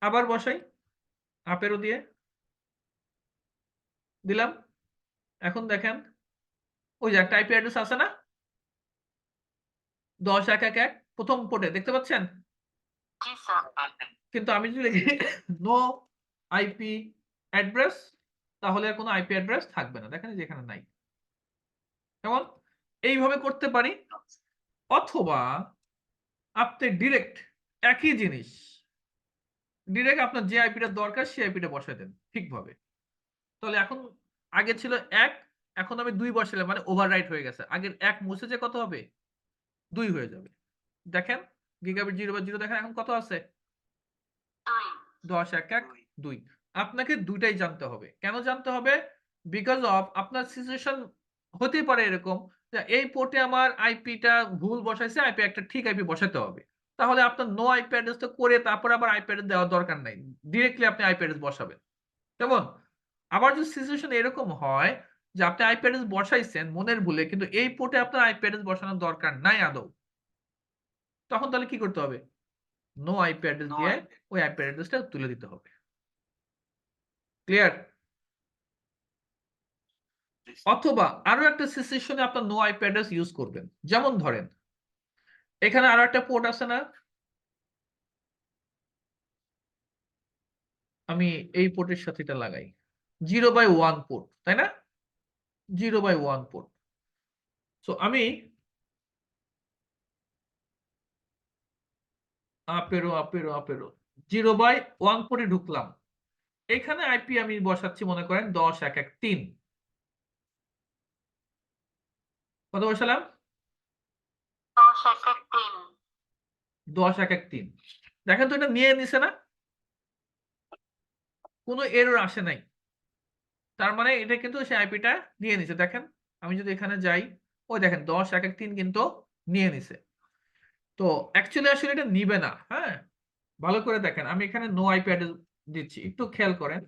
আবার বসাই আপেরও দিয়ে দিলাম। এখন দেখেন ওই যে একটা আইপি অ্যাড্রেস আছে না 10.1.1.1 প্রথম পোর্টে, দেখতে পাচ্ছেন? জি স্যার। কিন্তু আমি যদি লিখি নো আইপি অ্যাড্রেস, তাহলে আর কোনো আইপি অ্যাড্রেস থাকবে না। দেখেন যেখানে নাই। কেমন? এইভাবে করতে পারি। অথবা আপনি ডিরেক্ট একই জিনিস ডিরেক্ট আপনার যে আইপিটা দরকার সেই আইপিটা বসায় দেন ঠিকভাবে। তাহলে এখন আগে ছিল 1, এখন আমি 2 বসালাম, মানে ওভাররাইট হয়ে গেছে। আগের 1 মুছে যে কত হবে? 2 হয়ে যাবে। দেখেন গিগাবিট 0/0 দেখেন এখন কত আছে? 10.1.1.2। আপনাকে দুইটাই জানতে হবে। কেন জানতে হবে? বিকজ অফ আপনার সিচুয়েশন হতেই পারে এরকম যে এই পোর্টে আমার আইপিটা ভুল বসাইছে, আইপি একটা ঠিক আইপি বসাতে হবে। তাহলে আপনার নো আইপি অ্যাড্রেস তো করে তারপর আবার আইপি অ্যাড্রেস দেওয়ার দরকার নাই, ডিরেক্টলি আপনি আইপি অ্যাড্রেস বসাবেন। কেমন? আবার যদি সিচুয়েশন এরকম হয় যে আপনি আইপি অ্যাড্রেস বসাইছেন মনের ভুলে, কিন্তু এই পোর্টে আপনার আইপি অ্যাড্রেস বসানোর দরকার নাই আদৌ, তখন তাহলে কি করতে হবে? নো আইপি অ্যাড্রেস দিয়ে ওই আইপি অ্যাড্রেসটা তুলে দিতে হবে। ক্লিয়ার? অথবা আরো একটা সিচুয়েশনে আপনার নো আইপি অ্যাড্রেস ইউজ করবেন। যেমন ধরেন এখানে আরো একটা পোর্ট আছে না, আমি এই পোর্টের সাথে এটা লাগাই 0/1 পোর্ট, তাই না? 0/1 পোর্ট। সো আমি আপেরো 0/1 পোর্টে ঢুকলাম। এখানে আইপি আমি বসাচ্ছি মনে করেন 10.1.1.3। কত বসালাম? 10.1.1.3। 10.1.1.3। দেখেন তো এটা নিয়ে নিছে না? কোনো এরর আসে নাই। তার মানে এটা কিন্তু সেই আইপিটা নিয়ে নিছে। দেখেন আমি যদি এখানে যাই, ওই দেখেন 10.1.1.3 কিন্তু নিয়ে নিছে। তো অ্যাকচুয়ালি আসলে এটা নিবে না। হ্যাঁ, ভালো করে দেখেন আমি এখানে নো আইপি অ্যাড্রেস দিচ্ছি, একটু খেয়াল করেন।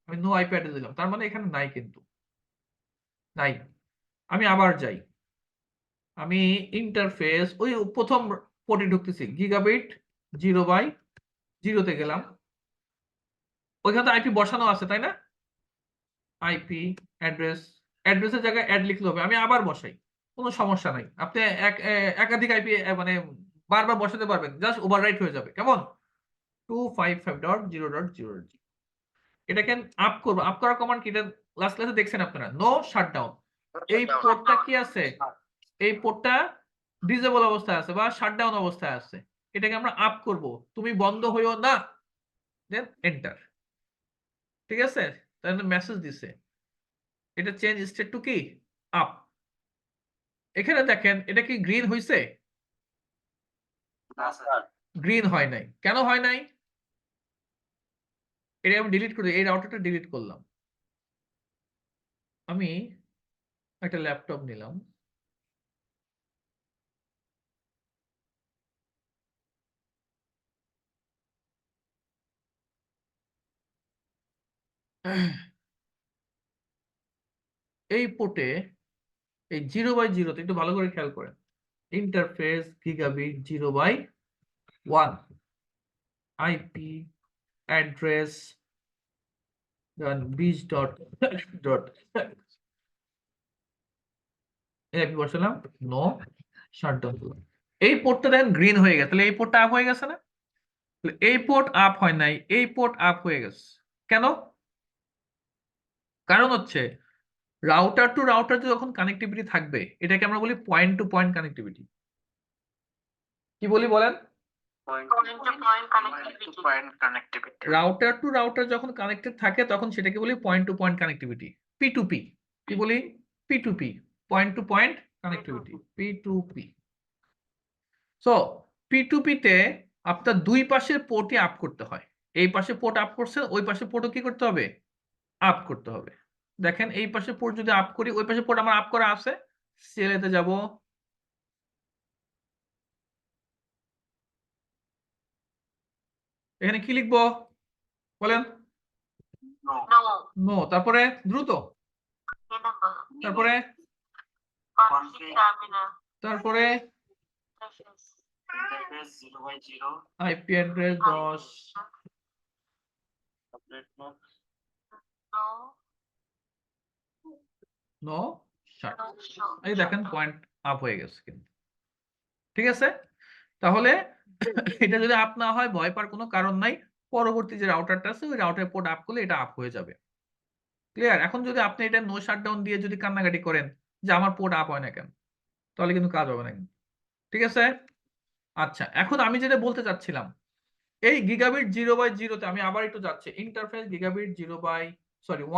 আমি নো আইপি অ্যাড্রেস দিলাম, তার মানে এখানে নাই, কিন্তু নাই। আমি আবার যাই, আমি ইন্টারফেস ওই প্রথম পোর্টে ঢুকতেছি, গিগাবিট 0/0 তে গেলাম। ওইখানে তো আইপি বসানো আছে তাই না? আইপি অ্যাড্রেসের জায়গায় অ্যাড লিখলে হবে। আমি আবার বসাই, কোনো সমস্যা নাই। আপনি একাধিক আইপি মানে বারবার বসাতে পারবেন, জাস্ট ওভাররাইট হয়ে যাবে। কেমন? 255.0.0। এটাকে আপ করব। আপ করার কমান্ড কি? এটা লাস্ট ক্লাসে দেখছেন আপনারা, নো শাটডাউন। এই পোর্টটা কি আছে? এই পোর্টটা ডিসেবল অবস্থায় আছে বা শাটডাউন অবস্থায় আছে। এটাকে আমরা আপ করব, তুমি বন্ধ হইও না, দেন এন্টার। ঠিক আছে? তাহলে মেসেজ দিছে, এটা চেঞ্জ স্টেট টু কি আপ। এখানে দেখেন এটা কি গ্রিন হইছে? না স্যার। গ্রিন হয় নাই। কেন হয় নাই? এটা আমি ডিলিট করে এই রাউটারটা ডিলিট করলাম। আমি একটা ল্যাপটপ নিলাম, এই পোর্টে এই 0/0 তে একটু ভালো করে খেয়াল করেন, interface gigabit 0/0 1 IP address then beach dot এই বসালাম নো শাটডাউন। এই পোর্টটা দেখেন গ্রিন হয়ে গেছে, তাহলে এই পোর্টটা আপ হয়ে গেছে না? তাহলে এই পোর্ট আপ হয় নাই, এই পোর্ট আপ হয়ে গেছে। কেন? কারণ হচ্ছে রাউটার টু রাউটার যখন কানেক্টিভিটি থাকবে এটাকে আমরা বলি পয়েন্ট টু পয়েন্ট কানেক্টিভিটি। কি বলি বলেন? Point to point connectivity. Router to router যখন কানেক্টেড থাকে তখন সেটাকে বলি point to point connectivity, P2P। কি বলি? P2P, point to point connectivity, P2P। So P2P তে আপনার দুই পাশের পোর্টই আপ করতে হয়। এই পাশে পোর্ট আপ করছে, ওই পাশে পোর্টও কি করতে হবে? আপ করতে হবে। দেখেন এই পাশে পোর্ট যদি আপ করি, ওই পাশে পোর্ট আমার আপ করা আছে, CLA তে যাব, এখানে কি লিখবো বলেন? No. No. নো, তারপরে দ্রুত, Remember. তারপরে Config terminal. তারপরে Interface. Interface 0x0. IP address 10 Subnet mode. No. No shut. No. Show. এই দেখেন পয়েন্ট আপ হয়ে গেছে কিন্তু। ঠিক আছে, তাহলে এটা যদি আপ না হয় ভয় পাওয়ার কোনো কারণ নাই। পরবর্তী যে রাউটারটা আছে ওই রাউটার পোর্ট আপ করলে এটা আপ হয়ে যাবে। ক্লিয়ার? এখন যদি আপনি এটা নো শাটডাউন দিয়ে যদি কান্নাকাটি করেন যে আমার পোর্ট আপ হয় না কেন, তাহলে কিন্তু কাজ হবে না কিন্তু। ঠিক আছে? আচ্ছা, এখন আমি যেটা বলতে চাচ্ছিলাম, এই গিগাবিট 0/0 তে আমি আবার একটু যাচ্ছি, ইন্টারফেস গিগাবিট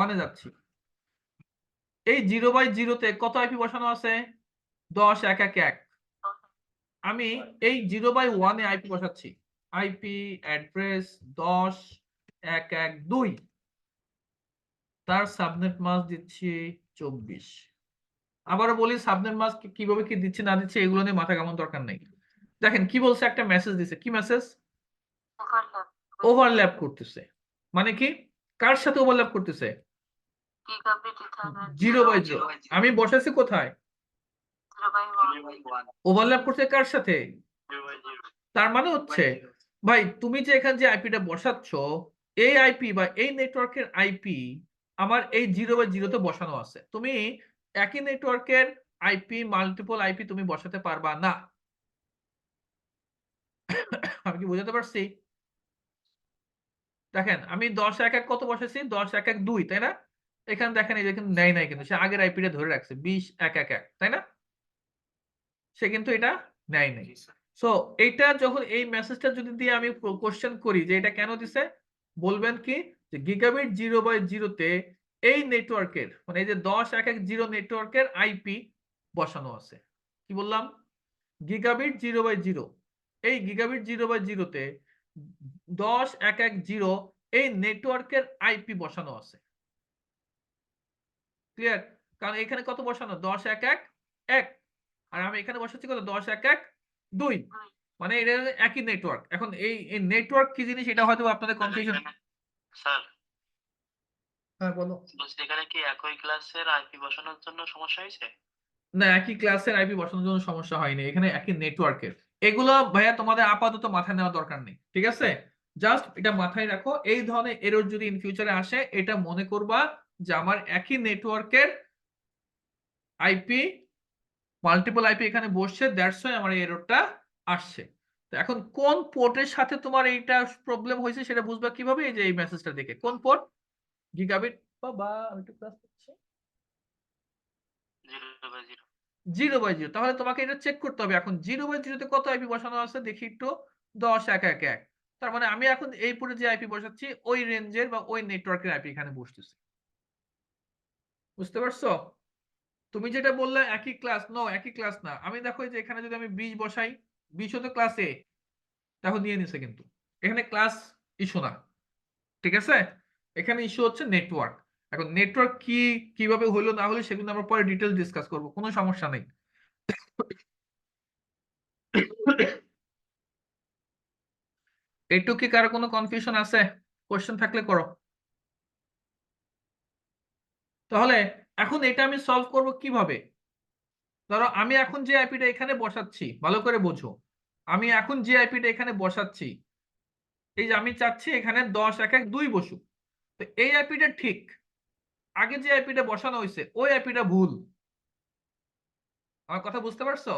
1 এ যাচ্ছি। এই 0/0 তে কত আইপি বসানো আছে? 10.1.1.1। আমি এই 0/1 এ আইপি বসাচ্ছি, আইপি অ্যাড্রেস 10.1.1.2, তার সাবনেট মাস্ক দিচ্ছি 24। আবারও বলি সাবনেট মাস্ক কিভাবে কি দিচ্ছি না দিচ্ছি এগুলো নিয়ে মাথা কামানোর দরকার নেই। দেখেন কি বলছে, একটা মেসেজ দিছে, কি মেসেজ? Overlap. ওভারল্যাপ করতেছে। মানে কি? কার সাথে ওভারল্যাপ করতেছে? Gigabit Ethernet. 0/0। আমি বসাইছি কোথায়? 0/1. 0x1. ওভারল্যাপ করছে কার সাথে? 0x0. তার মানে হচ্ছে ভাই তুমি যে এখানে যে আইপিটা বসাচ্ছ, এই আইপি বা এই নেটওয়ার্কের আইপি আমার এই 0/0 তে বসানো আছে। তুমি একই নেটওয়ার্কের আইপি মাল্টিপল আইপি তুমি বসাতে পারবা না। আমি কি বোঝাতে পারছি? দেখেন আমি 10.1.1 কত বসেছি? 10.1.1.2, তাই না? এখানে দেখেন এই যে কিন্তু নেয় নাই, কিন্তু সে আগের আইপিটা ধরে রাখছে 20.1.1.1, তাই না? সে কিন্তু এটা নেয় নাই। সো এইটা যখন এই মেসেজটা যদি দিয়ে আমি কোশ্চেন করি যে এটা কেন দিছে, বলবেন কি যে গিগাবিট 0/0 তে এই নেটওয়ার্কের মানে এই যে 10.1.1.0 নেটওয়ার্কের আইপি বসানো আছে। কি বললাম? গিগাবিট 0/0, এই গিগাবিট 0/0 তে 10.1.1.0 এই নেটওয়ার্কের আইপি বসানো আছে। ক্লিয়ার? কারণ এখানে কত বসানো? 10.1.1.1, আর আমি এখানে বসাচ্ছি কত? 10.1.1.2। মানে এটা একই নেটওয়ার্ক। এখন এই নেটওয়ার্ক কি জিনিস এটা হয়তো আপনাদের কনফিউশন। স্যার, হ্যাঁ বলো। বলছি এখানে কি একই ক্লাসের আইপি বসানোর জন্য সমস্যা হয়েছে? না, একই ক্লাসের আইপি বসানোর জন্য সমস্যা হয়নি, এখানে একই নেটওয়ার্কের। এগুলো ভাইয়া তোমাদের আপাতত মাথায় নেওয়া দরকার নেই, ঠিক আছে? জাস্ট এটা মাথায় রাখো, এই ধরনের এরর যদি ইন ফিউচারে আসে এটা মনে করবা যে আমার একই নেটওয়ার্কের আইপি মাল্টিপল আইপি এখানে বসছে, দ্যাটস ওয়াই আমার এই এররটা আসছে। তো এখন কোন পোর্টের সাথে তোমার এইটা প্রবলেম হয়েছে সেটা বুঝবা কিভাবে? এই যে এই মেসেজটা দেখে। কোন পোর্ট? গিগাবিট বাবা আমি একটু ক্লাস করছি 0/0। 0/0। তাহলে তোমাকে এটা চেক করতে হবে এখন 0/0 তে কত আইপি বসানো আছে দেখি একটু। 10.1.1.1। তার মানে আমি এখন এই পোর্টে যে আইপি বসাচ্ছি ওই রেঞ্জের বা ওই নেটওয়ার্কের আইপি এখানে বসতেছে। বুঝতে পারছো? তুমি যেটা বললে একই ক্লাস, নো একই ক্লাস না। আমি দেখো যে এখানে যদি আমি 20 বসাই, 20 হতো ক্লাস এ, দেখো নিয়ে নিছে কিন্তু এখানে ক্লাস ইস্যু না। ঠিক আছে? এখানে ইস্যু হচ্ছে নেটওয়ার্ক। এখন নেটওয়ার্ক কি কিভাবে হলো না হলো সেগুলো আমরা পরে ডিটেইলস ডিসকাস করব, কোনো সমস্যা নেই। এইটুকু কি কারো কোনো কনফিউশন আছে? কোশ্চেন থাকলে করো। তাহলে এখন এটা আমি সলভ করব কিভাবে? ধরো আমি এখন যে আইপিটা এখানে বসাচ্ছি, ভালো করে বোঝো, আমি এখন যে আইপিটা এখানে বসাচ্ছি, এই যে আমি চাচ্ছি এখানে 10.1.1.2 বসুক। তো এই আইপিটা ঠিক, আগে যে আইপিটা বসানো হয়েছে ওই আইপিটা ভুল। আমার কথা বুঝতে পারছো?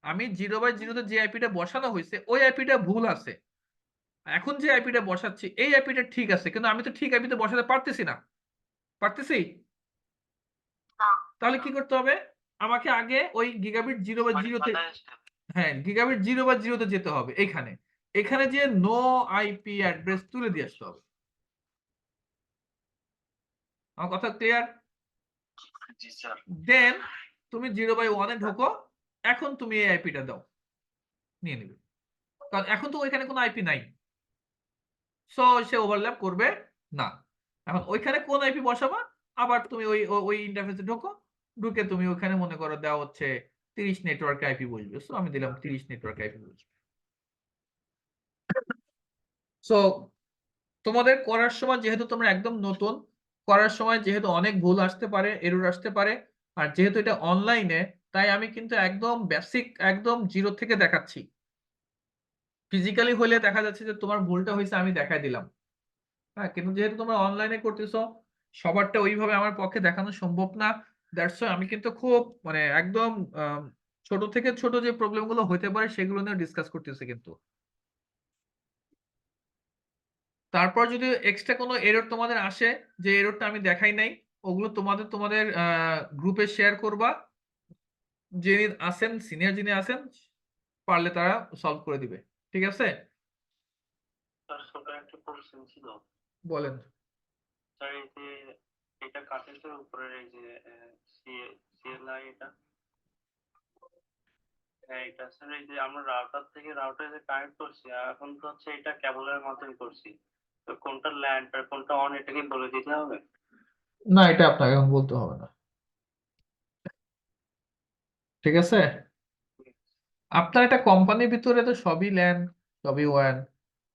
আমি 0/0 তে যে আইপিটা বসানো হয়েছে ওই আইপিটা ভুল আছে। এখন যে আইপিটা বসাচ্ছি এই আইপিটা ঠিক আছে, কিন্তু আমি তো ঠিক আইপিতে বসাতে পারতেছি না। পারতেছি? না, তাহলে কি করতে হবে? আমাকে আগে ওই গিগাবিট 0/0 তে, হ্যাঁ গিগাবিট 0/0 তে যেতে হবে। এখানে যে নো আইপি অ্যাড্রেস তুলে দিয়ে আসতে হবে। আমার কথা ক্লিয়ার? জি স্যার। দেন তুমি 0/1 এ ঢোকো, এখন তুমি এই আইপিটা দাও, নিয়ে নেবে। কারণ এখন তো ওইখানে কোনো আইপি নাই, সো সে ওভারল্যাপ করবে না। এখন ওইখানে কোন আইপি বসাবা, আবার তুমি ওই ইন্টারফেসে ঢোকো, ঢুকে তুমি ওখানে মনে করো দেওয়া হচ্ছে 30 নেটওয়ার্ক আইপি বসবে, সো আমি দিলাম 30 নেটওয়ার্ক আইপি বসবে। সো তোমাদের করার সময় যেহেতু তোমরা একদম নতুন, করার সময় যেহেতু অনেক ভুল আসতে পারে, এরর আসতে পারে, আর যেহেতু এটা অনলাইনে, তাই আমি কিন্তু একদম বেসিক একদম 0 থেকে দেখাচ্ছি। ফিজিক্যালি হলে দেখা যাচ্ছে যে তোমার ভুলটা হয়েছে আমি দেখাই দিলাম, হ্যাঁ, কিন্তু যেহেতু তোমরা অনলাইনে করতেছো, সবারটা ওইভাবে আমার পক্ষে দেখানো সম্ভব না। দ্যাটস ওয়াই আমি কিন্তু খুব মানে একদম ছোট থেকে ছোট যে প্রবলেম গুলো হতে পারে সেগুলো নিয়ে ডিসকাস করতেছি কিন্তু। তারপর যদি এক্সট্রা কোনো এরর তোমাদের আসে, যে এররটা আমি দেখাই নাই, ওগুলো তোমাদের গ্রুপে শেয়ার করবা। যিনি আছেন সিনিয়র, যিনি আছেন, পারলে তারা সলভ করে দিবে। ঠিক আছে? স্যার ছোট একটা কোশ্চেন ছিল। বলেন। স্যার এই যে এটা কাটেন্টের উপরে এই যে সিএলআই এটা, হ্যাঁ এটা স্যার এই যে আমরা রাউটার থেকে রাউটারে কানেক্ট করছি, এখন তো হচ্ছে এটা কেবলের মাধ্যমে করছি, তো কোনটা ল্যান্ড আর কোনটা অন এটা কি বলে দিতে হবে? না, এটা আপনাকে এখন বলতে হবে না। ঠিক আছে? আপনার একটা কোম্পানির ভিতরে তো সবই ল্যান, সবই ওয়ান।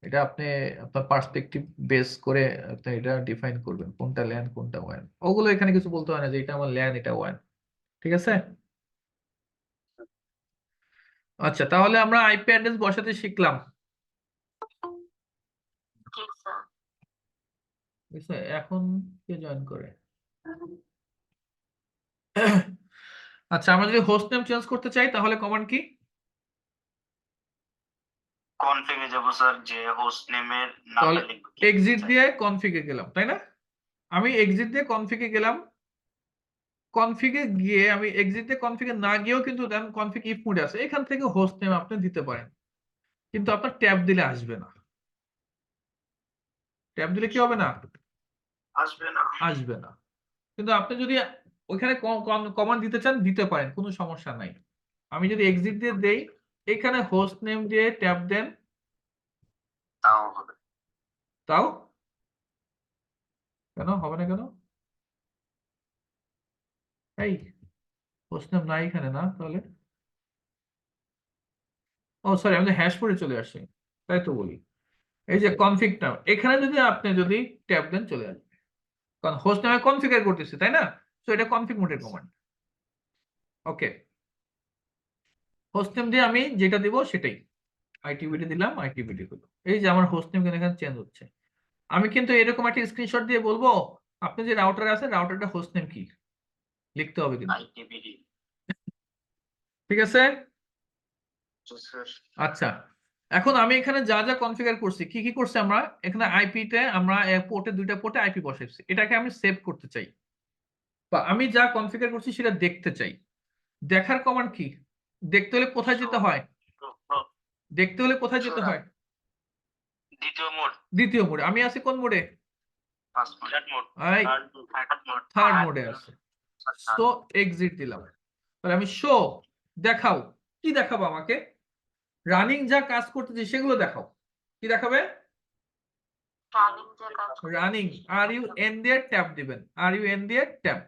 এটা আপনি আপনার পার্সপেক্টিভ বেস করে আপনি এটা ডিফাইন করবেন কোনটা ল্যান কোনটা ওয়ান। ওগুলো এখানে কিছু বলতে হয় না যে এটা আমার ল্যান এটা ওয়ান। ঠিক আছে? আচ্ছা, তাহলে আমরা আইপি অ্যাড্রেস বসাতে শিখলাম। ঠিক স্যার। ঠিক আছে? এখন কে জয়েন করে? আচ্ছা, আমরা যদি হোস্ট নেম চেঞ্জ করতে চাই তাহলে কমান্ড কি? কনফিগে যাব স্যার, যে হোস্ট নেমের তাহলে নামটা লিখব। এক্সিট দিয়ে কনফিগে গেলাম, তাই না? আমি এক্সিট দিয়ে কনফিগে গেলাম। কনফিগে গিয়ে আমি এক্সিট দিয়ে কনফিগে না গিয়েও কিন্তু দেন কনফিগ ইফ মোডে আছে, এখান থেকে হোস্ট নেম আপনি দিতে পারেন, কিন্তু আপনার ট্যাব দিলে আসবে না। ট্যাব দিলে কি হবে না? আসবে না। আসবে না। কিন্তু আপনি যদি ওইখানে কমান্ড দিতে চান দিতে পারেন, কোনো সমস্যা নাই। আমি যদি এক্সিট দিয়ে দেই, এখানে হোস্ট নেম দিয়ে ট্যাব দেন, তাও হবে। তাও কেন হবে না কেন? এই হোস্ট নেম নাই এখানে না, তাহলে ও সরি, আমি হ্যাশ করে চলে আসি, তাই তো বলি। এই যে কনফিগটা এখানে যদি ট্যাব দেন চলে আসবে, কারণ হোস্ট নেমে কনফিগার করতেছি, তাই না? তো এটা কনফিগ মোডের কমান্ড। ওকে, হোস্ট নেম দিয়ে আমি যেটা দিব সেটাই, আইটিবিডি দিলাম, আইটিবিডি হলো। এই যে আমার হোস্ট নেম এখানে চেঞ্জ হচ্ছে। আমি কিন্তু এরকম একটা স্ক্রিনশট দিয়ে বলবো আপনি যে রাউটার আছে রাউটারটা হোস্ট নেম কি লিখতে হবে কিন্তু। আইটিবিডি। ঠিক আছে? স্যার আচ্ছা, এখন আমি এখানে যা যা কনফিগার করছি, কি কি করছি আমরা এখানে, আইপি তে আমরা পোর্টে দুইটা পোর্টে আইপি বসাইছি, এটাকে আমি সেভ করতে চাই, বা আমি যা কনফিগার করছি সেটা দেখতে চাই। দেখার কমান্ড কি? দেখতে হলে কোথায় যেতে হয়? দেখতে হলে কোথায় যেতে হয়? দ্বিতীয় মোড, দ্বিতীয় মোডে। আমি আছি কোন মোডে? ফার্স্ট থার্ড মোড, এই থার্ড মোড। থার্ড মোডে আছে। সো এক্সিট দিলাম। তাহলে আমি শো দেখাও, কি দেখাবো আমাকে? রানিং যা কাজ করতেছি সেগুলো দেখাও। কি দেখাবে? রানিং যে কাজ করছে। রানিং, আর ইউ এন দিয়ে ট্যাব দিবেন, আর ইউ এন দিয়ে ট্যাব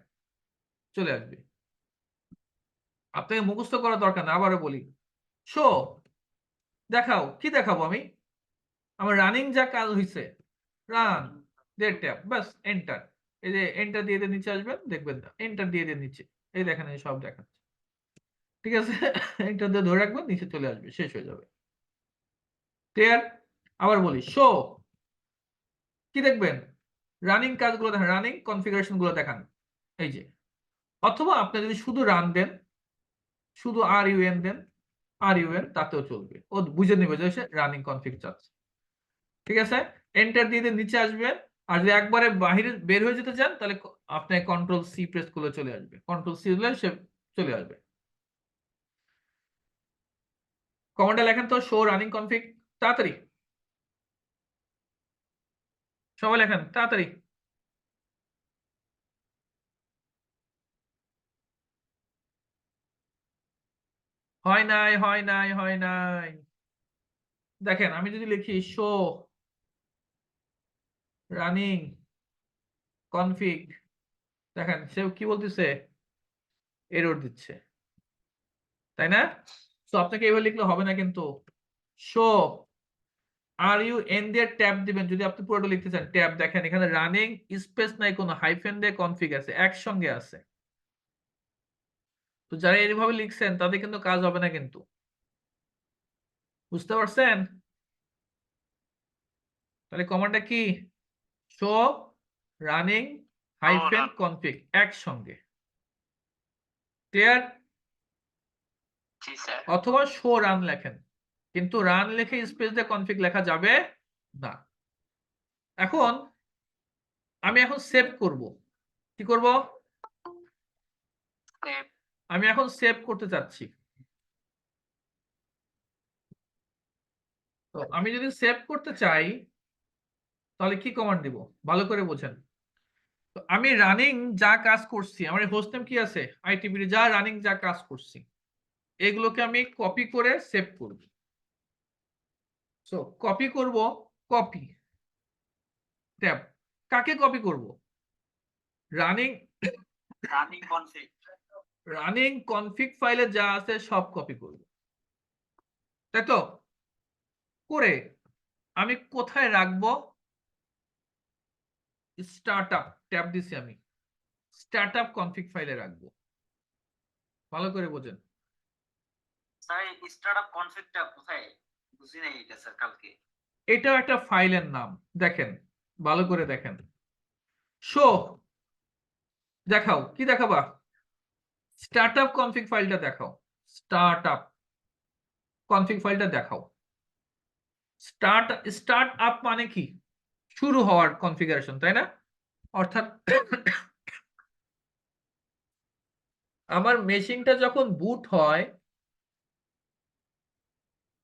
চলে আসবে। আপনাকে মুখস্থ করার দরকার না, আবারও বলি, শো দেখাও, কি দেখাবো আমি? আমার রানিং যা কাজ হয়েছে, রান দিয়ে ট্যাব, বাস এন্টার। এই যে এন্টার দিয়ে দিয়ে নিচে আসবেন, দেখবেন না এন্টার দিয়ে দিয়ে নিচে, এই দেখেন এই সব দেখাচ্ছে। ঠিক আছে? এটা দিয়ে ধরে রাখবেন, নিচে চলে আসবে, শেষ হয়ে যাবে। ক্লিয়ার? আবার বলি, শো কি দেখবেন? রানিং কাজগুলো দেখান, রানিং কনফিগারেশন গুলো দেখান। এই যে, অথবা আপনি যদি শুধু রান দেন, শুধু RUN দেন, RUN তাতেও চলবে। ও বুঝে নেবে যে সে রানিং কনফিগ চাচ্ছে। ঠিক আছে? এন্টার দিয়ে নিচে আসবেন। আর যদি একবারে বাহিরে বের হয়ে যেতে চান তাহলে আপনি কন্ট্রোল সি প্রেস করলে চলে আসবে। কন্ট্রোল সি দিলে সে চলে আসবে। কমান্ডটা লেখেন তো, শো রানিং কনফিগ, তাড়াতাড়ি সবাই লেখেন, তাড়াতাড়ি। হয় নাই, হয় নাই, হয় নাই। দেখেন আমি যদি লিখি শো রানিং কনফিগ, দেখেন সে কি বলতেছে, এরর দিচ্ছে, তাই না? তো আপনাকে এভাবে লিখলে হবে না কিন্তু। শো RUN দিয়ে ট্যাব দিবেন যদি আপনি পুরোটা লিখতে চান। ট্যাব দেখেন এখানে রানিং স্পেস নাই, কোনো হাইফেন দিয়ে কনফিগ আছে, একসঙ্গে আছে। তো যারা এইভাবে লিখছেন তাদের কিন্তু কাজ হবে না কিন্তু। বুঝতে পারছেন? তাহলে কমান্ডটা কি? শো রানিং হাইফেন কনফিগ একসঙ্গে। ক্লিয়ার? জি স্যার। অথবা শো রান লেখেন, কিন্তু রান লিখে স্পেস দিয়ে কনফিগ লেখা যাবে না। এখন আমি এখন সেভ করব। কি করব? আমি এখন সেভ করতে চাচ্ছি। তো আমি যদি সেভ করতে চাই তাহলে কি কমান্ড দিব, ভালো করে বোঝেন। তো আমি রানিং যা কাজ করছি, আমার হোস্ট নেম কি আছে, ITBD, যা রানিং যা কাজ করছি এগুলোকে আমি কপি করে সেভ করব। সো কপি করব, কপি ট্যাব। কাকে কপি করব? রানিং রানিং কনফিগ ফাইলে যা আছে সব কপি করব, তাই তো? করে আমি কোথায় রাখবো? স্টার্টআপ ট্যাব দিছি আমি, স্টার্টআপ কনফিগ ফাইলে রাখবো। ভালো করে বোঝেন। স্যার এই স্টার্টআপ কনফিগটা কোথায়? বুঝি নাই এটা স্যার কালকে। এটাও একটা ফাইলের নাম, দেখেন ভালো করে দেখেন। শো দেখাও, কি দেখাবা? স্টার্টআপ কনফিগ ফাইলটা দেখাও, স্টার্টআপ কনফিগ ফাইলটা দেখাও। স্টার্ট আপ মানে কি? শুরু হওয়ার কনফিগারেশন, তাই না? অর্থাৎ আমার মেশিনটা যখন বুট হয়,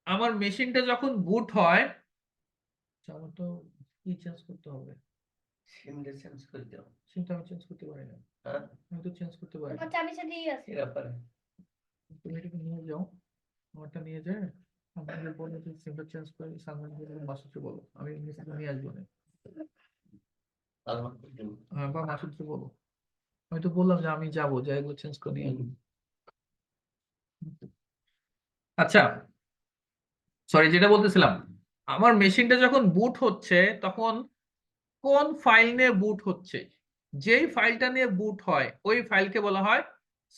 আমার মেশিনটা যখন বুট হয়, আমার তো কি চেঞ্জ করতে হবে? সিমটা চেঞ্জ করে দাও। সিমটা আমি চেঞ্জ করতে পারি না। হ্যাঁ, আমি তো চেঞ্জ করতে পারি না। তোমার চাবি সাথেই আছে। এর ব্যাপারে তুমি এটাকে নিয়ে যাও, আমারটা নিয়ে যায়। আপনাদের বলে যে সিমটা চেঞ্জ করে সালমান মাসুদকে বলো, আমি মেশিনটা নিয়ে আসবো না। হ্যাঁ, বা মাসুদকে বলো। আমি তো বললাম যে আমি যাবো, যাই এগুলো চেঞ্জ করে নিয়ে আসবো। আচ্ছা, সরি, যেটা বলতেছিলাম, আমার মেশিনটা যখন বুট হচ্ছে তখন কোন ফাইল নিয়ে বুট হচ্ছে, যেই ফাইলটা নিয়ে বুট হয় ওই ফাইলকে বলা হয়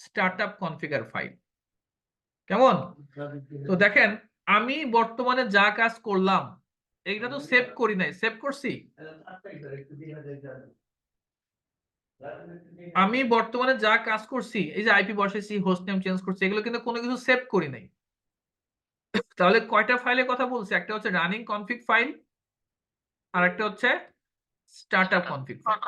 স্টার্টআপ কনফিগার ফাইল। কেমন? তো দেখেন আমি বর্তমানে যা কাজ করলাম এইটা তো সেভ করি নাই, সেভ করছি। আমি বর্তমানে যা কাজ করছি, এই যে IP বসাইছি, হোস্ট নেম চেঞ্জ করছি, এগুলো কিন্তু কোনো কিছু সেভ করি নাই। তাহলে কয়টা ফাইলের কথা বলছি? একটা হচ্ছে রানিং কনফিগ ফাইল, আর একটা হচ্ছে স্টার্টআপ কনফিগ ফাইল।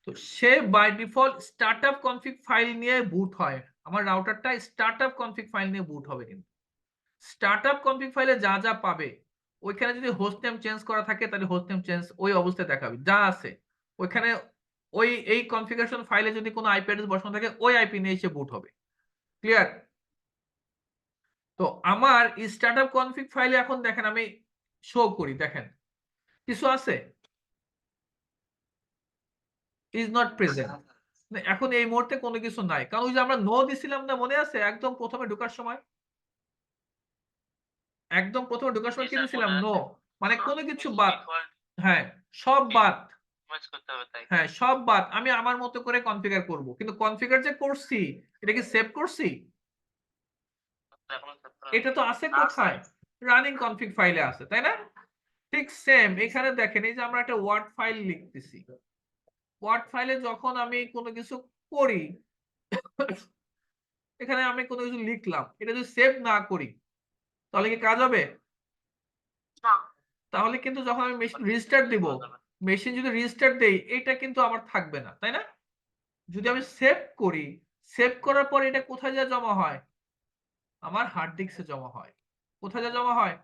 তো সে by default startup config file নিয়ে বুট হয়। আমার রাউটারটা স্টার্টআপ কনফিগ ফাইল নিয়ে বুট হবে। কিন্তু স্টার্টআপ কনফিগ ফাইলে যা যা পাবে, ওইখানে যদি হোস্ট নেম চেঞ্জ করা থাকে তাহলে হোস্ট নেম চেঞ্জ ওই অবস্থায় দেখাবে যা আছে ওইখানে। ওই এই কনফিগারেশন ফাইলে যদি কোনো IP অ্যাড্রেস বসানো থাকে ওই IP নিয়ে এসে বুট হবে। ক্লিয়ার? তো আমার স্টার্টআপ কনফিগ ফাইলে এখন দেখেন আমি শো করি, দেখেন কিছু আছে, ইজ নট প্রেজেন্ট। এখন এই মুহূর্তে কোনো কিছু নাই, কারণ ওই যে আমরা নো দিছিলাম না, মনে আছে? একদম প্রথমে ঢোকার সময়, একদম প্রথমে ঢোকার সময় কি দিছিলাম? নো, মানে কোনো কিছু বাদ। হ্যাঁ, সব বাদ। হ্যাঁ, সব বাদ। আমি আমার মতো করে কনফিগার করব, কিন্তু কনফিগার যে করছি এটা কি সেভ করছি? এটা তো আছে কোথায়? রানিং কনফিগ ফাইলে আছে, তাই না? ঠিক সেম এখানে দেখেন, এই যে আমরা একটা ওয়ার্ড ফাইল লিখতেছি। ওয়ার্ড ফাইলে যখন আমি কোনো কিছু করি, এখানে আমি কোনো কিছু লিখলাম, এটা যদি সেভ না করি তাহলে কি কাজ হবে? না। তাহলে কিন্তু যখন আমি মেশিন রিস্টার্ট দিব, মেশিন যদি রিস্টার্ট দেই, এটা কিন্তু আমার থাকবে না, তাই না? যদি আমি সেভ করি, সেভ করার পর এটা কোথায় যা জমা হয়? আমার হার্ড ডিস্কে জমা হয়। কোথায় যা জমা হয়?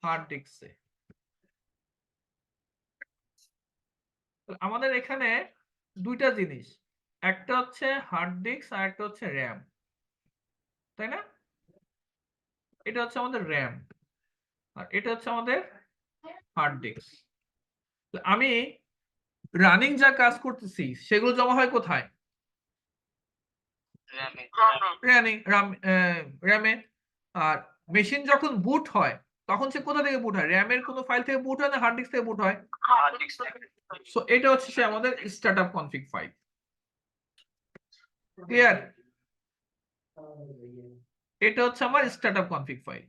হার্ড ডিস্কে। আমাদের এখানে দুইটা জিনিস, একটা হচ্ছে হার্ড ডিস্ক আর একটা হচ্ছে র্যাম, তাই না? এটা হচ্ছে আমাদের র্যাম আর এটা হচ্ছে আমাদের হার্ড ডিস্ক। আমি রানিং যা কাজ করতেছি সেগুলো জমা হয় কোথায়? র্যামে। আর মেশিন যখন বুট হয় তখন সে কোথা থেকে বুট হয়? র্যামের কোনো ফাইল থেকে বুট হয় না হার্ড ডিস্ক থেকে বুট হয়? সো এটা হচ্ছে সে আমাদের স্টার্টআপ কনফিগ ফাইল। ক্লিয়ার? এটা হচ্ছে আমার স্টার্টআপ কনফিগ ফাইল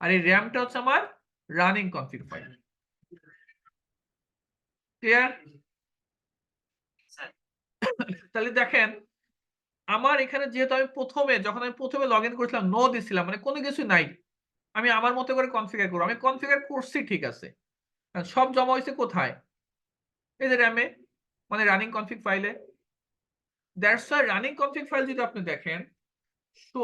আর এই র্যামটা হচ্ছে আমার রানিং কনফিগ ফাইল। ক্লিয়ার? তাহলে দেখেন, আমার এখানে যেহেতু আমি যখন আমি প্রথমে লগ ইন করেছিলাম, নো দিছিলাম, মানে কোনো কিছু নাই, আমি আমার মতো করে কনফিগার করব। আমি কনফিগার করছি ঠিক আছে, সব জমা হয়েছে কোথায়? এই যে র্যামে, মানে রানিং কনফিগ ফাইলে। That's why running config file যদি আপনি দেখেন, সো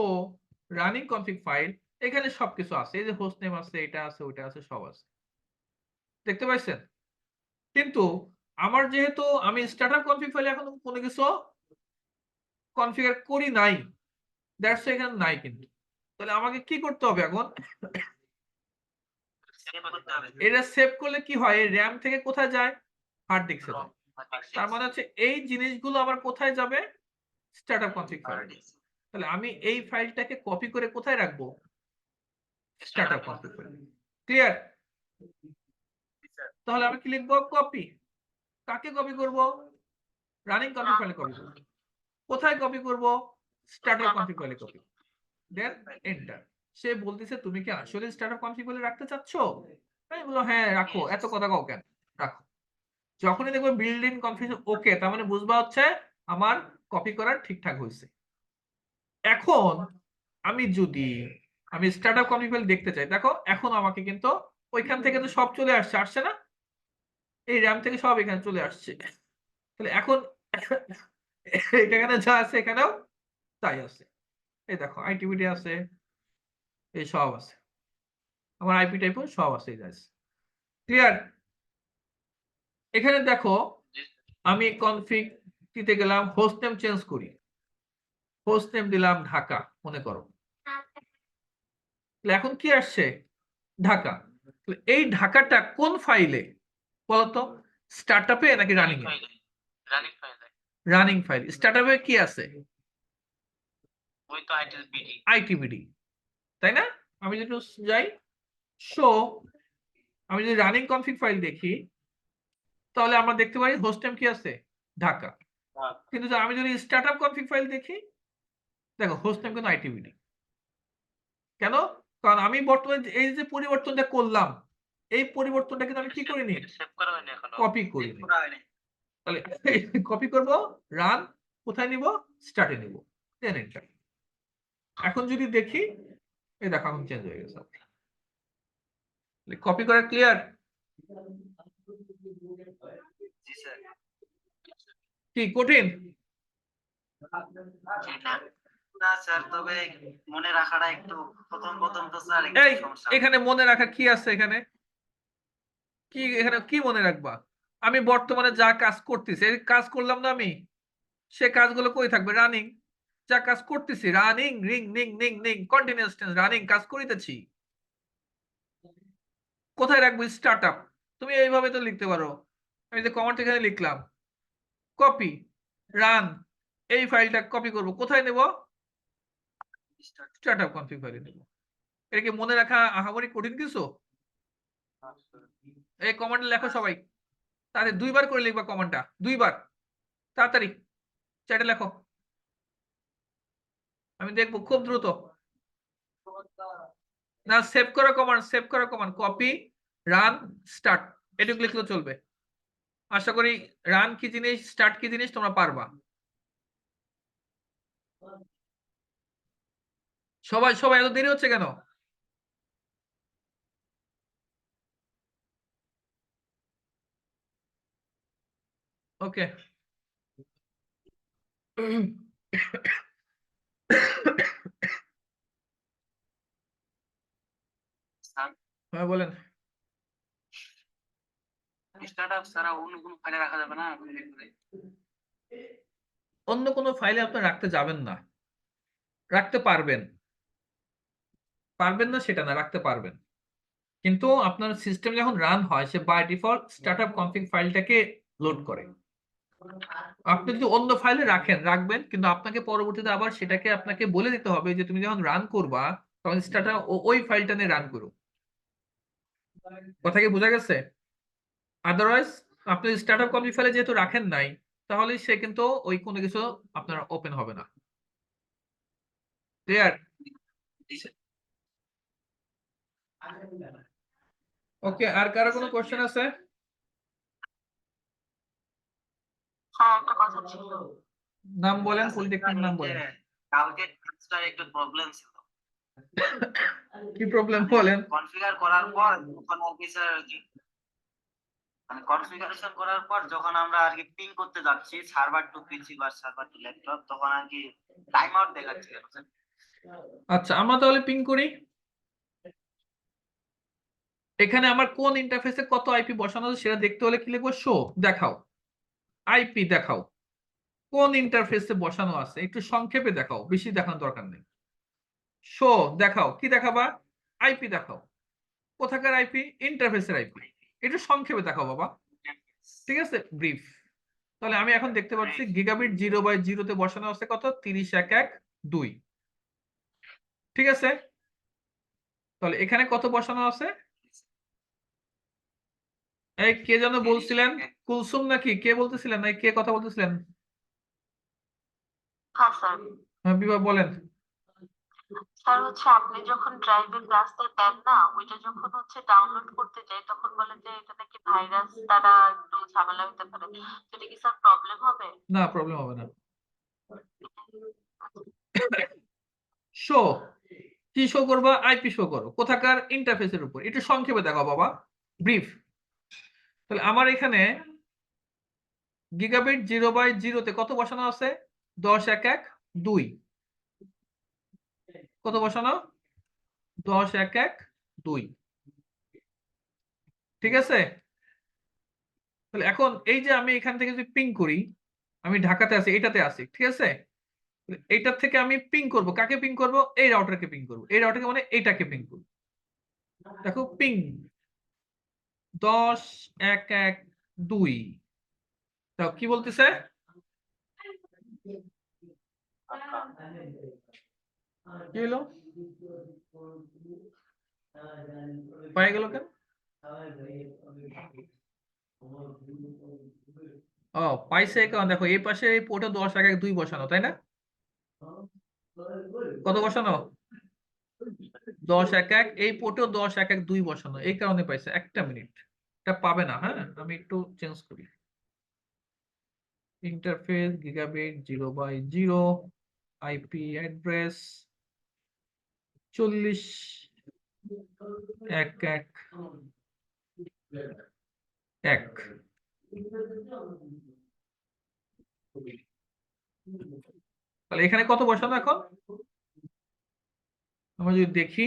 রানিং কনফিগ ফাইল, এখানে সবকিছু আছে। এই যে হোস্ট নেম আছে, এটা আছে, ওইটা আছে, সব আছে, দেখতে পাচ্ছেন? কিন্তু আমার যেহেতু আমি স্টার্টআপ কনফিগ ফাইলে এখন কোনো কিছু কনফিগার করি নাই, দ্যাটস ওয়াই এখানে নাই। কিন্তু তাহলে আমাকে কি করতে হবে এখন? এটা সেভ করলে কি হয়? এই র্যাম থেকে কোথায় যায়? হার্ড ডিস্কে যায়। তার মানে হচ্ছে এই জিনিসগুলো আবার কোথায় যাবে? স্টার্টআপ কনফিগ ফাইলে। তাহলে আমি এই ফাইলটাকে কপি করে কোথায় রাখবো? স্টার্টআপ কনফিগ ফাইলে। ক্লিয়ার? তাহলে আমি কি লিখবো? কপি। কাকে কপি করব? রানিং কনফিগ ফাইলে কপি করব। কোথায় কপি করব? স্টার্টআপ কনফিগ ফাইলে কপি। Then enter. সে বলতেছে তুমি কি আসলে স্টার্টআপ কনফিগ ফাইলে রাখতে চাচ্ছো? আমি বললাম হ্যাঁ রাখো, এত কথা কও কেন, রাখো। যখনই দেখবো বিল্ড ইন কনফিগারেশন ওকে, তার মানে বুঝবা হচ্ছে আমার কপি করার ঠিকঠাক হয়েছে। এখন আমি যদি স্টার্টআপ কনফিগ ফাইল দেখতে চাই, দেখো এখন আমাকে কিন্তু ওইখান থেকে তো সব চলে আসছে না? এই র্যাম থেকে সব এখানে চলে আসছে। তাহলে এখন এখানে যা আছে এখানেও তাই আছে। এই দেখো আইটিভিটি আছে, এই সব আছে, আমার আইপি টাইপও সব আছে, এই আছে। ক্লিয়ার? এখানে দেখো আমি কনফিগ দিতে গেলাম, হোস্ট নেম চেঞ্জ করি, হোস্ট নেম দিলাম ঢাকা মনে করো। এখন কি আসছে? ঢাকা। এই ঢাকাটা কোন ফাইলে বলতো? স্টার্টআপে নাকি রানিং এ? Running file. স্টার্টআপে কি আছে? আইটিবিডি, তাই না? আমি যদি যাই শো, আমি যদি রানিং কনফিগ ফাইল দেখি তাহলে আমরা দেখতে পারি হোস্ট নেম কি আছে? ঢাকা। কিন্তু আমি যদি স্টার্টআপ কনফিগ ফাইল দেখি, দেখো হোস্ট নেম কিন্তু আইটিবিডি। কেন? কারণ আমি বর্তমানে এই যে পরিবর্তনটা করলাম, এই পরিবর্তনটা কিন্তু আমি কি করিনি? কপি করিনি। তাহলে কপি করব, রান, কোথায় নিব? স্টার্টে নিব, দেন এন্টার। এখন যদি দেখি, এই দেখো এখন চেঞ্জ হয়ে গেছে। কপি করা ক্লিয়ার? কি কঠিন? না স্যার, তবে মনে রাখাটা একটু প্রথম তো স্যার একটু এই সমস্যা। এখানে মনে রাখা কি আছে? এখানে কি মনে রাখবা? আমি বর্তমানে যা কাজ করতেছি, কাজ করলাম না আমি, সে কাজগুলো কই থাকবে? রানিং। যা কাজ করতেছি, running, ring Ning Ning Ning, continuous tense, running, কাজ করিতেছি। কোথায় রাখবো? স্টার্টআপ। তুমি এইভাবে তো লিখতে পারো, আমি যে কমান্ড এখানে লিখলাম, কপি, রান, এই ফাইলটা কপি করব, কোথায় নেব? স্টার্টআপ কনফিগ ফাইলে নেব। এটা কি মনে রাখা আহামরি কঠিন কিছু? এই কমান্ড লেখো সবাই, তাহলে 2 বার করে লিখবা কমান্ডটা, 2 বার, তাড়াতাড়ি চ্যাটে লেখো, আমি দেখবো খুব দ্রুত। না, সেভ করা কমান্ড কপি রান স্টার্ট এটুকু লিখলে চলবে। আশা করি রান কি জিনিস স্টার্ট কি জিনিস তোমরা পারবা। সবাই সবাই এত দেরি হচ্ছে কেন? ওকে স্যার হ্যাঁ বলেন। স্টার্টআপ ছাড়া অন্য কোনো ফাইলে রাখা যাবে না অন্য কোনো ফাইলে আপনি রাখতে যাবেন না, রাখতে পারবেন। পারবেন না সেটা না, রাখতে পারবেন। কিন্তু আপনার সিস্টেম যখন রান হয় সে বাই ডিফল্ট স্টার্টআপ কনফিগ ফাইলটাকে লোড করে। আপনি যদি অন্য ফাইলে রাখবেন, কিন্তু আপনাকে পরবর্তীতে আবার সেটাকে আপনাকে বলে দিতে হবে যে তুমি যখন রান করবা তখন স্টার্টআপ ওই ফাইলটা নিয়ে রান করো। কথা কি বোঝা গেছে? আদারওয়াইজ আপনি স্টার্টআপ কনফিগ ফাইলে যেহেতু রাখেন নাই, তাহলে সে কিন্তু ওই কোনো কিছু আপনার ওপেন হবে না। ক্লিয়ার? ওকে, আর কারো কোনো কোশ্চেন আছে? স্যার একটা কথা ছিল। নাম বলেন, পলিটেকনিক নাম বলেন। কালকে কাজটার একটু প্রবলেম ছিল। কি প্রবলেম বলেন? কনফিগার করার পর তখন আর কি স্যার মানে কনফিগারেশন করার পর যখন আমরা আর কি পিং করতে যাচ্ছি সার্ভার টু পিসি বা সার্ভার টু ল্যাপটপ, তখন আর কি টাইম আউট দেখাচ্ছে কেন স্যার? আচ্ছা, আমরা তাহলে পিং করি। এখানে আমার কোন ইন্টারফেসে কত আইপি বসানো আছে সেটা দেখতে হলে কি লিখবো? শো দেখাও, আইপি দেখাও। কোন ইন্টারফেসে বসানো আছে একটু সংক্ষেপে দেখাও, বেশি দেখানোর দরকার নেই। শো দেখাও, কি দেখাবা? আইপি দেখাও। কোথাকার আইপি? ইন্টারফেসের আইপি। একটু সংক্ষেপে দেখাও বাবা, ঠিক আছে? ব্রিফ। তাহলে আমি এখন দেখতে পাচ্ছি গিগাবিট 0/0 তে বসানো আছে কত? 30.1.1.2। ঠিক আছে, তাহলে এখানে কত বসানো আছে? এই কে যেন বলছিলেন? কুলসুম নাকি কে বলতেছিলেন? এই কে কথা বলতেছিলেন? হ্যাঁ স্যার। হ্যাঁ বিভা বলেন। স্যার হচ্ছে আপনি যখন ড্রাইভে ক্লাসটা দেন না, ওইটা যখন হচ্ছে ডাউনলোড করতে যাই তখন বলে যে এটা নাকি ভাইরাস দ্বারা একটু ঝামেলা হতে পারে। তো এটা কি স্যার প্রবলেম হবে? না, প্রবলেম হবে না। শো কি শো করবা? আইপি শো করো। কোথাকার? ইন্টারফেসের উপর। একটু সংক্ষেপে দেখাও বাবা, ব্রিফ। তাহলে আমার এখানে গিগাবিট 0/0 তে কত বসানো আছে? 10.1.1.2। কত বসানো? 10.1.1.2। ঠিক আছে, তাহলে এখন এই যে আমি এখান থেকে যদি পিং করি, আমি ঢাকাতে আছি, এটাতে আছি, ঠিক আছে? এইটার থেকে আমি পিং করব, কাকে পিং করব? এই রাউটারকে পিং করব। এই রাউটারকে মানে এইটাকে পিং করব। দেখো পিং 10.1.1.2। তাও কি বলতেছে? কি হলো? পাই গেল কেন? ও পাইছে, কারণ দেখো এই পাশে এই পোর্টে 10.1.1.2 বসানো, তাই না? কত বসানো? 10.1.1। এই পোর্টেও 10.1.1.2 বসানো, এই কারণে পাইছে। একটা মিনিট, এটা পাবে না। হ্যাঁ, আমি একটু চেঞ্জ করি। Interface gigabit 0/0, IP address 40.1.1.1। তাহলে এখানে কত বসানো এখন? আমরা যদি দেখি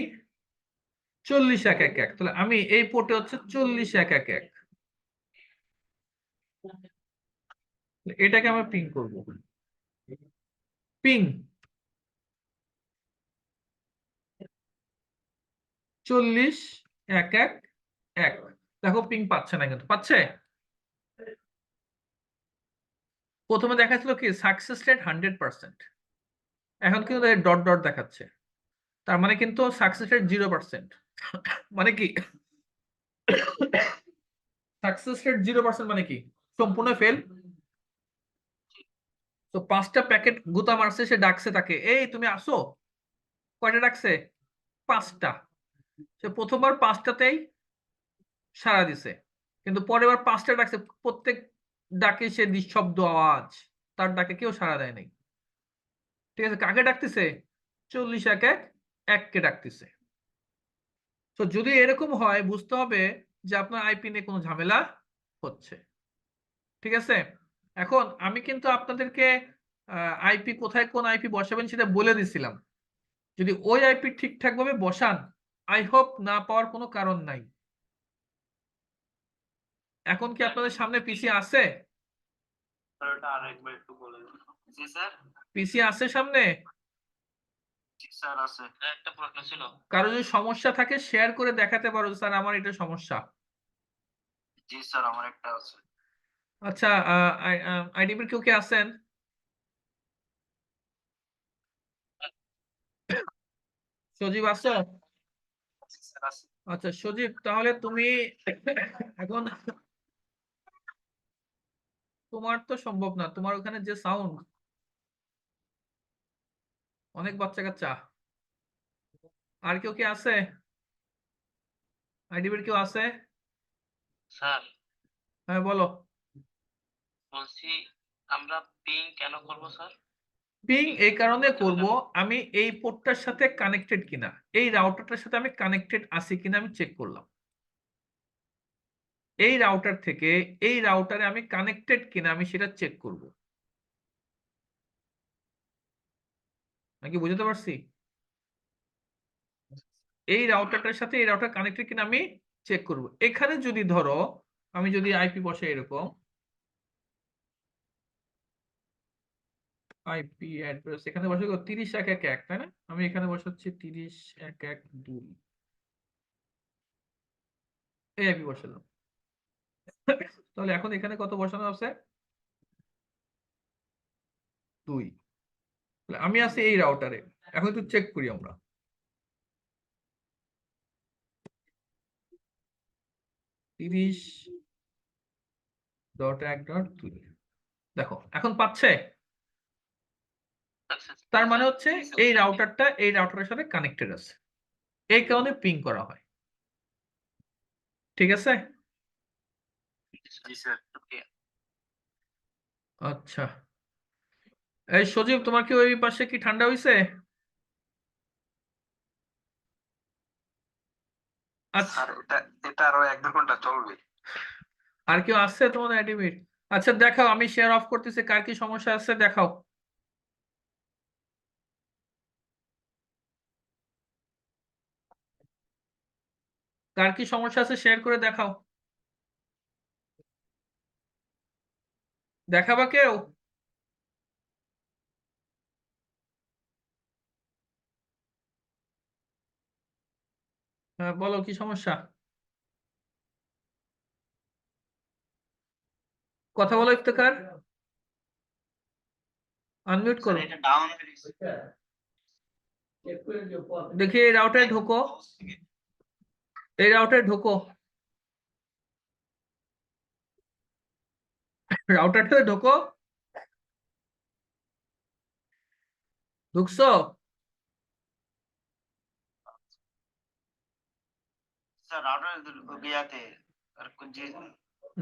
40.1.1.1। তাহলে আমি এই পোর্টে হচ্ছে 40.1.1.1। এটাকে আমরা পিং করব। পিং 40.1.1.1। দেখো পিং পাচ্ছে না, কিন্তু পাচ্ছে। প্রথমে দেখাচ্ছিল কি সাকসেস রেট 100%, এখন কিন্তু ডট ডট দেখাচ্ছে। তার মানে কিন্তু সাকসেস রেট 0%। মানে কি সাকসেস রেট 0% মানে কি? সম্পূর্ণ ফেল। তো 5টা প্যাকেট গুতা মারছে, সে ডাকছে তাকে, এই তুমি আসো। কয়টা ডাকছে? 5টা, সে প্রথমবার 5টাতেই সাড়া দিছে, কিন্তু পরের বার 5টা ডাকছে, প্রত্যেক ডাকে সে নিঃশব্দ আওয়াজ, তার ডাকে কেউ সাড়া দেয় নাই। ঠিক আছে, কাকে ডাকতেছে? 4011 কে ডাকতেছে। তো যদি এরকম হয় বুঝতে হবে যে আপনার আইপি নিয়ে কোনো ঝামেলা হচ্ছে। ঠিক আছে, এখন আমি কিন্তু আপনাদেরকে আইপি কোথায় কোন আইপি বসাবেন সেটা বলে দিছিলাম। যদি ওই আইপি ঠিকঠাক ভাবে বসান, আই হোপ না পাওয়ার কোনো কারণ নাই। এখন কি আপনাদের সামনে পিসি আছে? স্যার ওটা আরেকবার একটু বলে দিন। জি স্যার। পিসি আছে সামনে? জি স্যার আছে। একটা প্রশ্ন ছিল। কারো যদি সমস্যা থাকে শেয়ার করে দেখাতে পারো, স্যার আমার এটা সমস্যা। জি স্যার আমার একটা আছে। আচ্ছা, আইডিপির কেউ কি আছেন? সজীব আছো? জি স্যার আছে। আচ্ছা সজীব, তাহলে তুমি এখন, তোমার তো সম্ভব না, তোমার ওখানে যে সাউন্ড, অনেক বাচ্চা কাচ্চা। আর কেউ কি আছে? আইডিপির কেউ আছে? স্যার হ্যাঁ বলো। বলছি আমরা পিং কেন করব স্যার? পিং এই কারণে করব, আমি এই পোর্টটার সাথে কানেক্টেড কিনা, এই রাউটারটার সাথে আমি কানেক্টেড আছি কিনা আমি চেক করলাম। এই রাউটার থেকে এই রাউটারে আমি কানেক্টেড কিনা আমি সেটা চেক করব। নাকি বুঝতে পারছি? এই রাউটারটার সাথে এই রাউটার কানেক্টেড কিনা আমি চেক করব। এখানে যদি ধরো আমি যদি আইপি বসে এরকম আইপি অ্যাড্রেস, এখানে বসে 30.1.1.1, তাই না? আমি এখানে বসাচ্ছি 30.1.1.2, এই আইপি বসালাম। তাহলে এখন এখানে কত বসানো আছে? 2। আমি আছি এই রাউটারে, এখন একটু চেক করি আমরা। 30.1.2, দেখো এখন পাচ্ছে। তার মানে হচ্ছে এই রাউটারটা এই রাউটারের সাথে কানেক্টেড আছে, এই কারণে পিং করা হয়। ঠিক আছে, জি স্যার। আচ্ছা। এই সজীব, তোমার কি ওই পাশে কি ঠান্ডা হইছে? আচ্ছা, আর এটা আরো 1-2 ঘন্টা চলবে। আর কেউ আসছে তোমাদের অ্যাডমিট? আচ্ছা দেখাও, আমি শেয়ার অফ করতেছি, কার কি সমস্যা আছে দেখাও। কার কি সমস্যা আছে শেয়ার করে দেখাও। দেখাবা কেউ? হ্যাঁ বলো, কি সমস্যা? কথা বলো ইফতেখার, আনমিউট স্যার করো। এটা ডাউন হয়ে গেছে। দেখি এই রাউটারে ঢোকো, এই রাউটারে ঢোকো, রাউটারটাতে ঢোকো। ঢুকছো? স্যার রাউটার ইয়াতে আর যে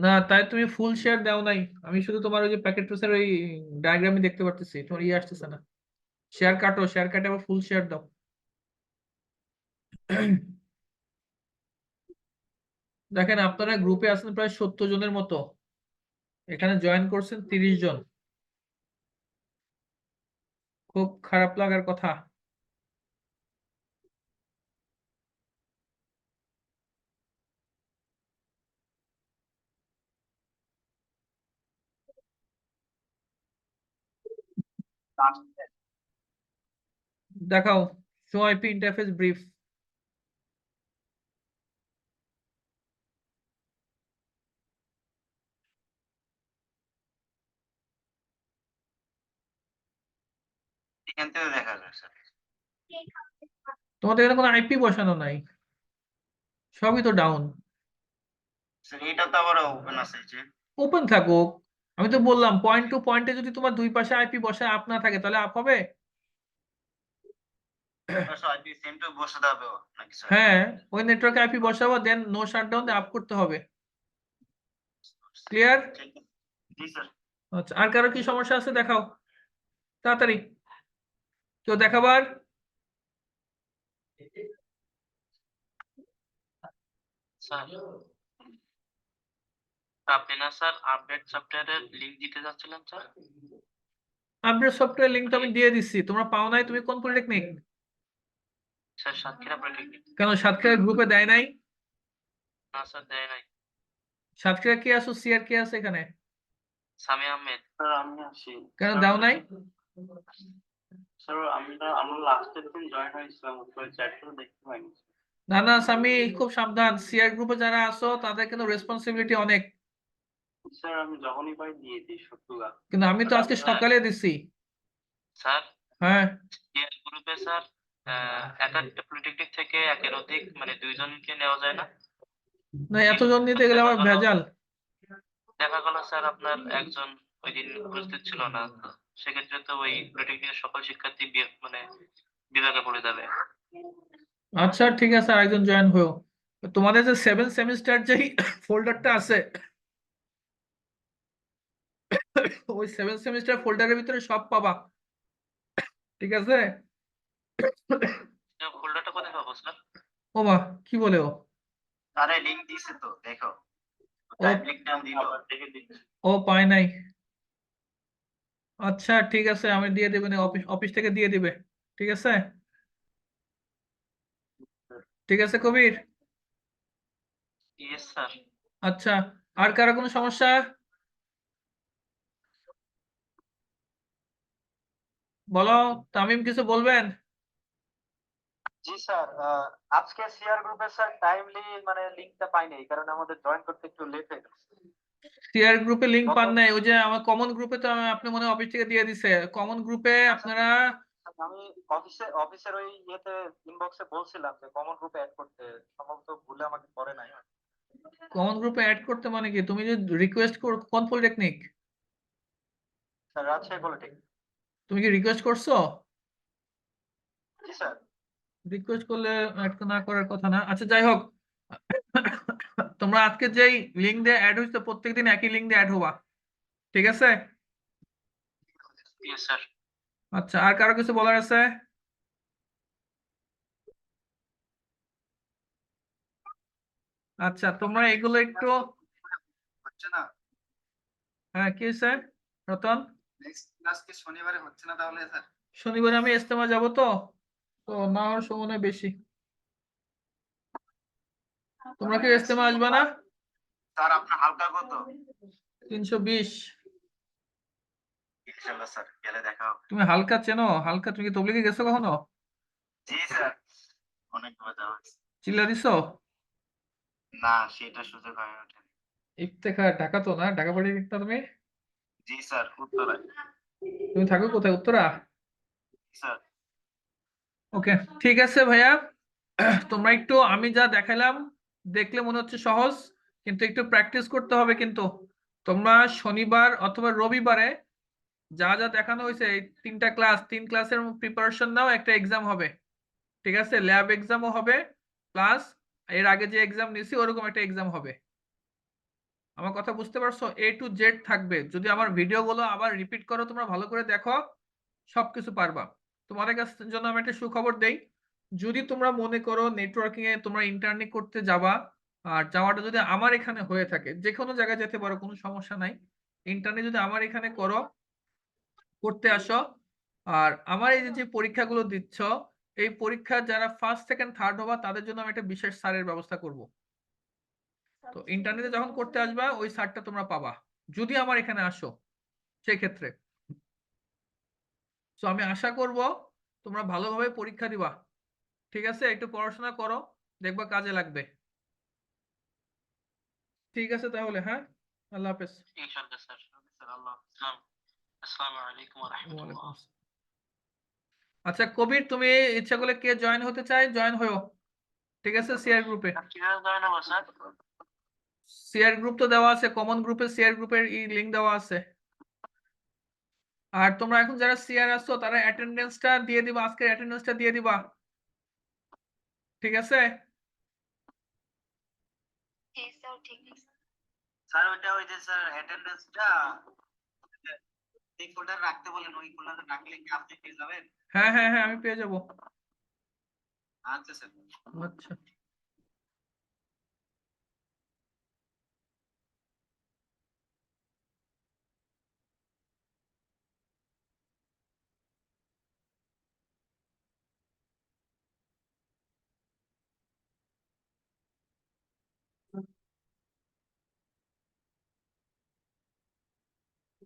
না, তাই তুমি ফুল শেয়ার দাও নাই। আমি শুধু তোমার ওই যে প্যাকেট টুসের ওই ডায়াগ্রামই দেখতে পারতেছি, তোমার ইয়ে আসতেছে না। শেয়ার কাটো, শেয়ার কাটে আবার ফুল শেয়ার দাও। দেখেন আপনারা গ্রুপে আছেন প্রায় 70 জনের মতো, এখানে জয়েন করছেন 30 জন। খুব খারাপ লাগার কথা। দেখাও, শো আইপি ইন্টারফেস ব্রিফ। এখান থেকে দেখা যায় স্যার। তোমাদের এখানে কোনো আইপি বসানো নাই, সবই তো ডাউন। স্যার এটা তো আবার ওপেন আছে যে। ওপেন থাকুক, আমি তো বললাম পয়েন্ট টু পয়েন্টে যদি তোমার দুই পাশে আইপি বসায় আপ না থাকে তাহলে আপ হবে? আইপি সেম টু বসাতে হবে নাকি স্যার? হ্যাঁ, ওই নেটওয়ার্কে আইপি বসাবো, দেন নো শাটডাউন দিয়ে আপ করতে হবে। ক্লিয়ার? ঠিক আছে। জি স্যার। আচ্ছা, আর কারো কি সমস্যা আছে দেখাও তাড়াতাড়ি, কেউ দেখাবার? স্যার আপনি না স্যার আপডেট সফটওয়্যারের লিংক দিতে যাচ্ছিলেন স্যার? আপডেট সফটওয়্যার লিংকটা আমি দিয়ে দিচ্ছি, তোমরা পাও নাই। তুমি কোন পলিটেকনিক? Sir Satkhira polytechnic. কেন সাতক্ষীরা গ্রুপে দেয় নাই? না স্যার দেয় নাই। সাতক্ষীরা কে আছো, সিআর কে আছে এখানে? সামি আহমেদ। স্যার আমি আছি। কেন দাও নাই? স্যার আমরা লাস্টের দিন জয়েন হয়েছিলাম, ওই চ্যাটটা দেখতে পাইনি। না না সামি, খুব সাবধান, সিআর গ্রুপে যারা আছো তাদের কিন্তু রেসপন্সিবিলিটি অনেক। স্যার আমি যখনই পাই দিয়ে দিই সবগুলা। কিন্তু আমি তো আজকে সকালে দিছি। স্যার হ্যাঁ, সিএল গ্রুপে স্যার এক একটা পলিটেকনিক থেকে একের অধিক মানে 2 জনকে নেওয়া যায় না? না এতজন নিতে গেলে আমার ভেজাল। দেখা গেল স্যার আপনার একজন ওই দিন উপস্থিত ছিল না, তো সেক্ষেত্রে তো ওই পলিটেকনিকের সকল শিক্ষার্থী মানে বিভাগে পড়ে যাবে। আচ্ছা ঠিক আছে, আরেকজন জয়েন হয়েও। তোমাদের যে 7 সেমিস্টার যেই ফোল্ডারটা আছে, ওই 7 সেমিস্টার ফোল্ডারের ভিতরে সব পাবা, ঠিক আছে? ফোল্ডারটা কোথায় পাবো স্যার? ও মা, কি বলে ও? আরে লিংক দিছে তো দেখো, ও টাইপ লিংকটা দিল। দেখে দিচ্ছি। ও পায় নাই। আচ্ছা ঠিক আছে, আমি দিয়ে দেবেন, অফিস থেকে দিয়ে দিবে। ঠিক আছে, ঠিক আছে কবির। Yes sir. আচ্ছা, আর কারো কোনো সমস্যা? বলো, তামিম কিছু বলবেন? জি স্যার, আজকে সিআর গ্রুপের স্যার টাইমলি মানে লিংকটা পাইনি, এই কারণে আমাদের জয়েন করতে একটু লেট হয়ে গেছে। টিআর গ্রুপে লিংক পান গত- নাই? ওই যে আমার কমন গ্রুপে তো আপনি মনে হয় অফিস থেকে দিয়ে দিছে। কমন গ্রুপে আপনারা, আমি অফিসের ওই ইয়েতে ইনবক্সে বলছিলাম যে কমন গ্রুপে অ্যাড করতে, সম্ভবত ভুলে আমাকে করে নাই। কমন গ্রুপে অ্যাড করতে মানে কি? তুমি যে রিকোয়েস্ট কোন পলিটেকনিক? Sir Rajshahi polytechnic. তুমি কি রিকোয়েস্ট করছো? জি স্যার। রিকোয়েস্ট করলে অ্যাড না করার কথা না। আচ্ছা যাই হোক, তোমরা আজকে যেই লিংক দিয়ে অ্যাড হইছো প্রত্যেকদিন একই লিংক দিয়ে অ্যাড হবা, ঠিক আছে? Yes sir. আচ্ছা, আর কারো কিছু বলার আছে? আচ্ছা তোমরা এগুলো একটু, হচ্ছে না, হ্যাঁ কি স্যার রতন? নেক্সট ক্লাস কি শনিবারে হচ্ছে না তাহলে স্যার? শনিবারে আমি ইজতেমা যাব, তো তো না হওয়ার সম্ভাবনা বেশি। তোমরা কি ইজতেমা আসবে না? স্যার আপনার হালকা কত? 320। ইনশাআল্লাহ স্যার, গেলে দেখা হবে। তুমি হালকা চেনো? হালকা, তুমি কি তবলিগে গেছো কখনো? জি স্যার, অনেকবার যাওয়া হয়েছে। চিল্লা দিছো? না, সেটা সুযোগ হয়ে ওঠেনি। ইফতেখার ঢাকা তো না? ঢাকা পলিটেকনিক না তুমি? জি স্যার, উত্তরায়। তুমি থাকো কোথায়, উত্তরা? স্যার ওকে ঠিক আছে ভাইয়া, তোমরা একটু আমি যা দেখালাম দেখলে মনে হচ্ছে সহজ, কিন্তু একটু প্র্যাকটিস করতে হবে। কিন্তু তোমরা শনিবার অথবা রবিবারে যা যা দেখানো হয়েছে এই 3টা ক্লাস, 3 ক্লাসের প্রিপারেশন নাও, একটা এক্সাম হবে, ঠিক আছে? ল্যাব এক্সামও হবে, প্লাস এর আগে যে এক্সাম নিয়েছি ওরকম একটা এক্সাম হবে। আমার কথা বুঝতে পারছো? A to Z থাকবে। যদি আমার ভিডিওগুলো আবার রিপিট করো, তোমরা ভালো করে দেখো, সবকিছু পারবা। তোমাদের কাছে জন্য আমি একটা সুখবর দেই, যদি তোমরা মনে করো নেটওয়ার্কিং এ তোমরা ইন্টার্নি করতে যাবা, আর যাওয়াটা যদি আমার এখানে হয়ে থাকে, যে কোনো জায়গায় যেতে পারো, কোনো সমস্যা নাই। ইন্টার্নি যদি আমার এখানে করো, করতে আসো, আর আমার এই যে পরীক্ষাগুলো দিচ্ছ, এই পরীক্ষা যারা ফার্স্ট সেকেন্ড থার্ড হবা তাদের জন্য আমি একটা বিশেষ স্যারের ব্যবস্থা করব। তো ইন্টারনেটে যখন করতে আসবা ওই সারটা তোমরা পাবা যদি আমার এখানে আসো, সেই ক্ষেত্রে। তো আমি আশা করব তোমরা ভালোভাবে পরীক্ষা দিবা, ঠিক আছে? একটু পড়াশোনা করো, দেখবা কাজে লাগবে। ঠিক আছে তাহলে, হ্যাঁ, আল্লাহ হাফেজ। ইনশাআল্লাহ স্যার। স্যার আল্লাহ হাফেজ। আসসালামু আলাইকুম ওয়া ওয়ালাইকুম রাহমাতুল্লাহ। আসসালাম। আচ্ছা কবির, তুমি ইচ্ছা করলে কে জয়েন হতে চায় জয়েন হয়েও, ঠিক আছে? সিআর গ্রুপে, কিভাবে জয়েন হবো স্যার? সিআর গ্রুপ তো দেওয়া আছে, কমন গ্রুপে সিআর গ্রুপের লিংক দেওয়া আছে। আর তোমরা এখন যারা সিআর আসছো তারা অ্যাটেন্ডেন্সটা দিয়ে দিবা, আজকের অ্যাটেন্ডেন্সটা দিয়ে দিবা। ঠিক আছে? জি স্যার, ঠিক আছে। স্যার ওইটা ওই যে স্যার অ্যাটেন্ডেন্সটা এই ফোল্ডার রাখতে বলেন, ওই ফোল্ডারে রাখলে কি আপনি পেয়ে যাবেন? হ্যাঁ হ্যাঁ হ্যাঁ, আমি পেয়ে যাবো। আচ্ছা স্যার। আচ্ছা।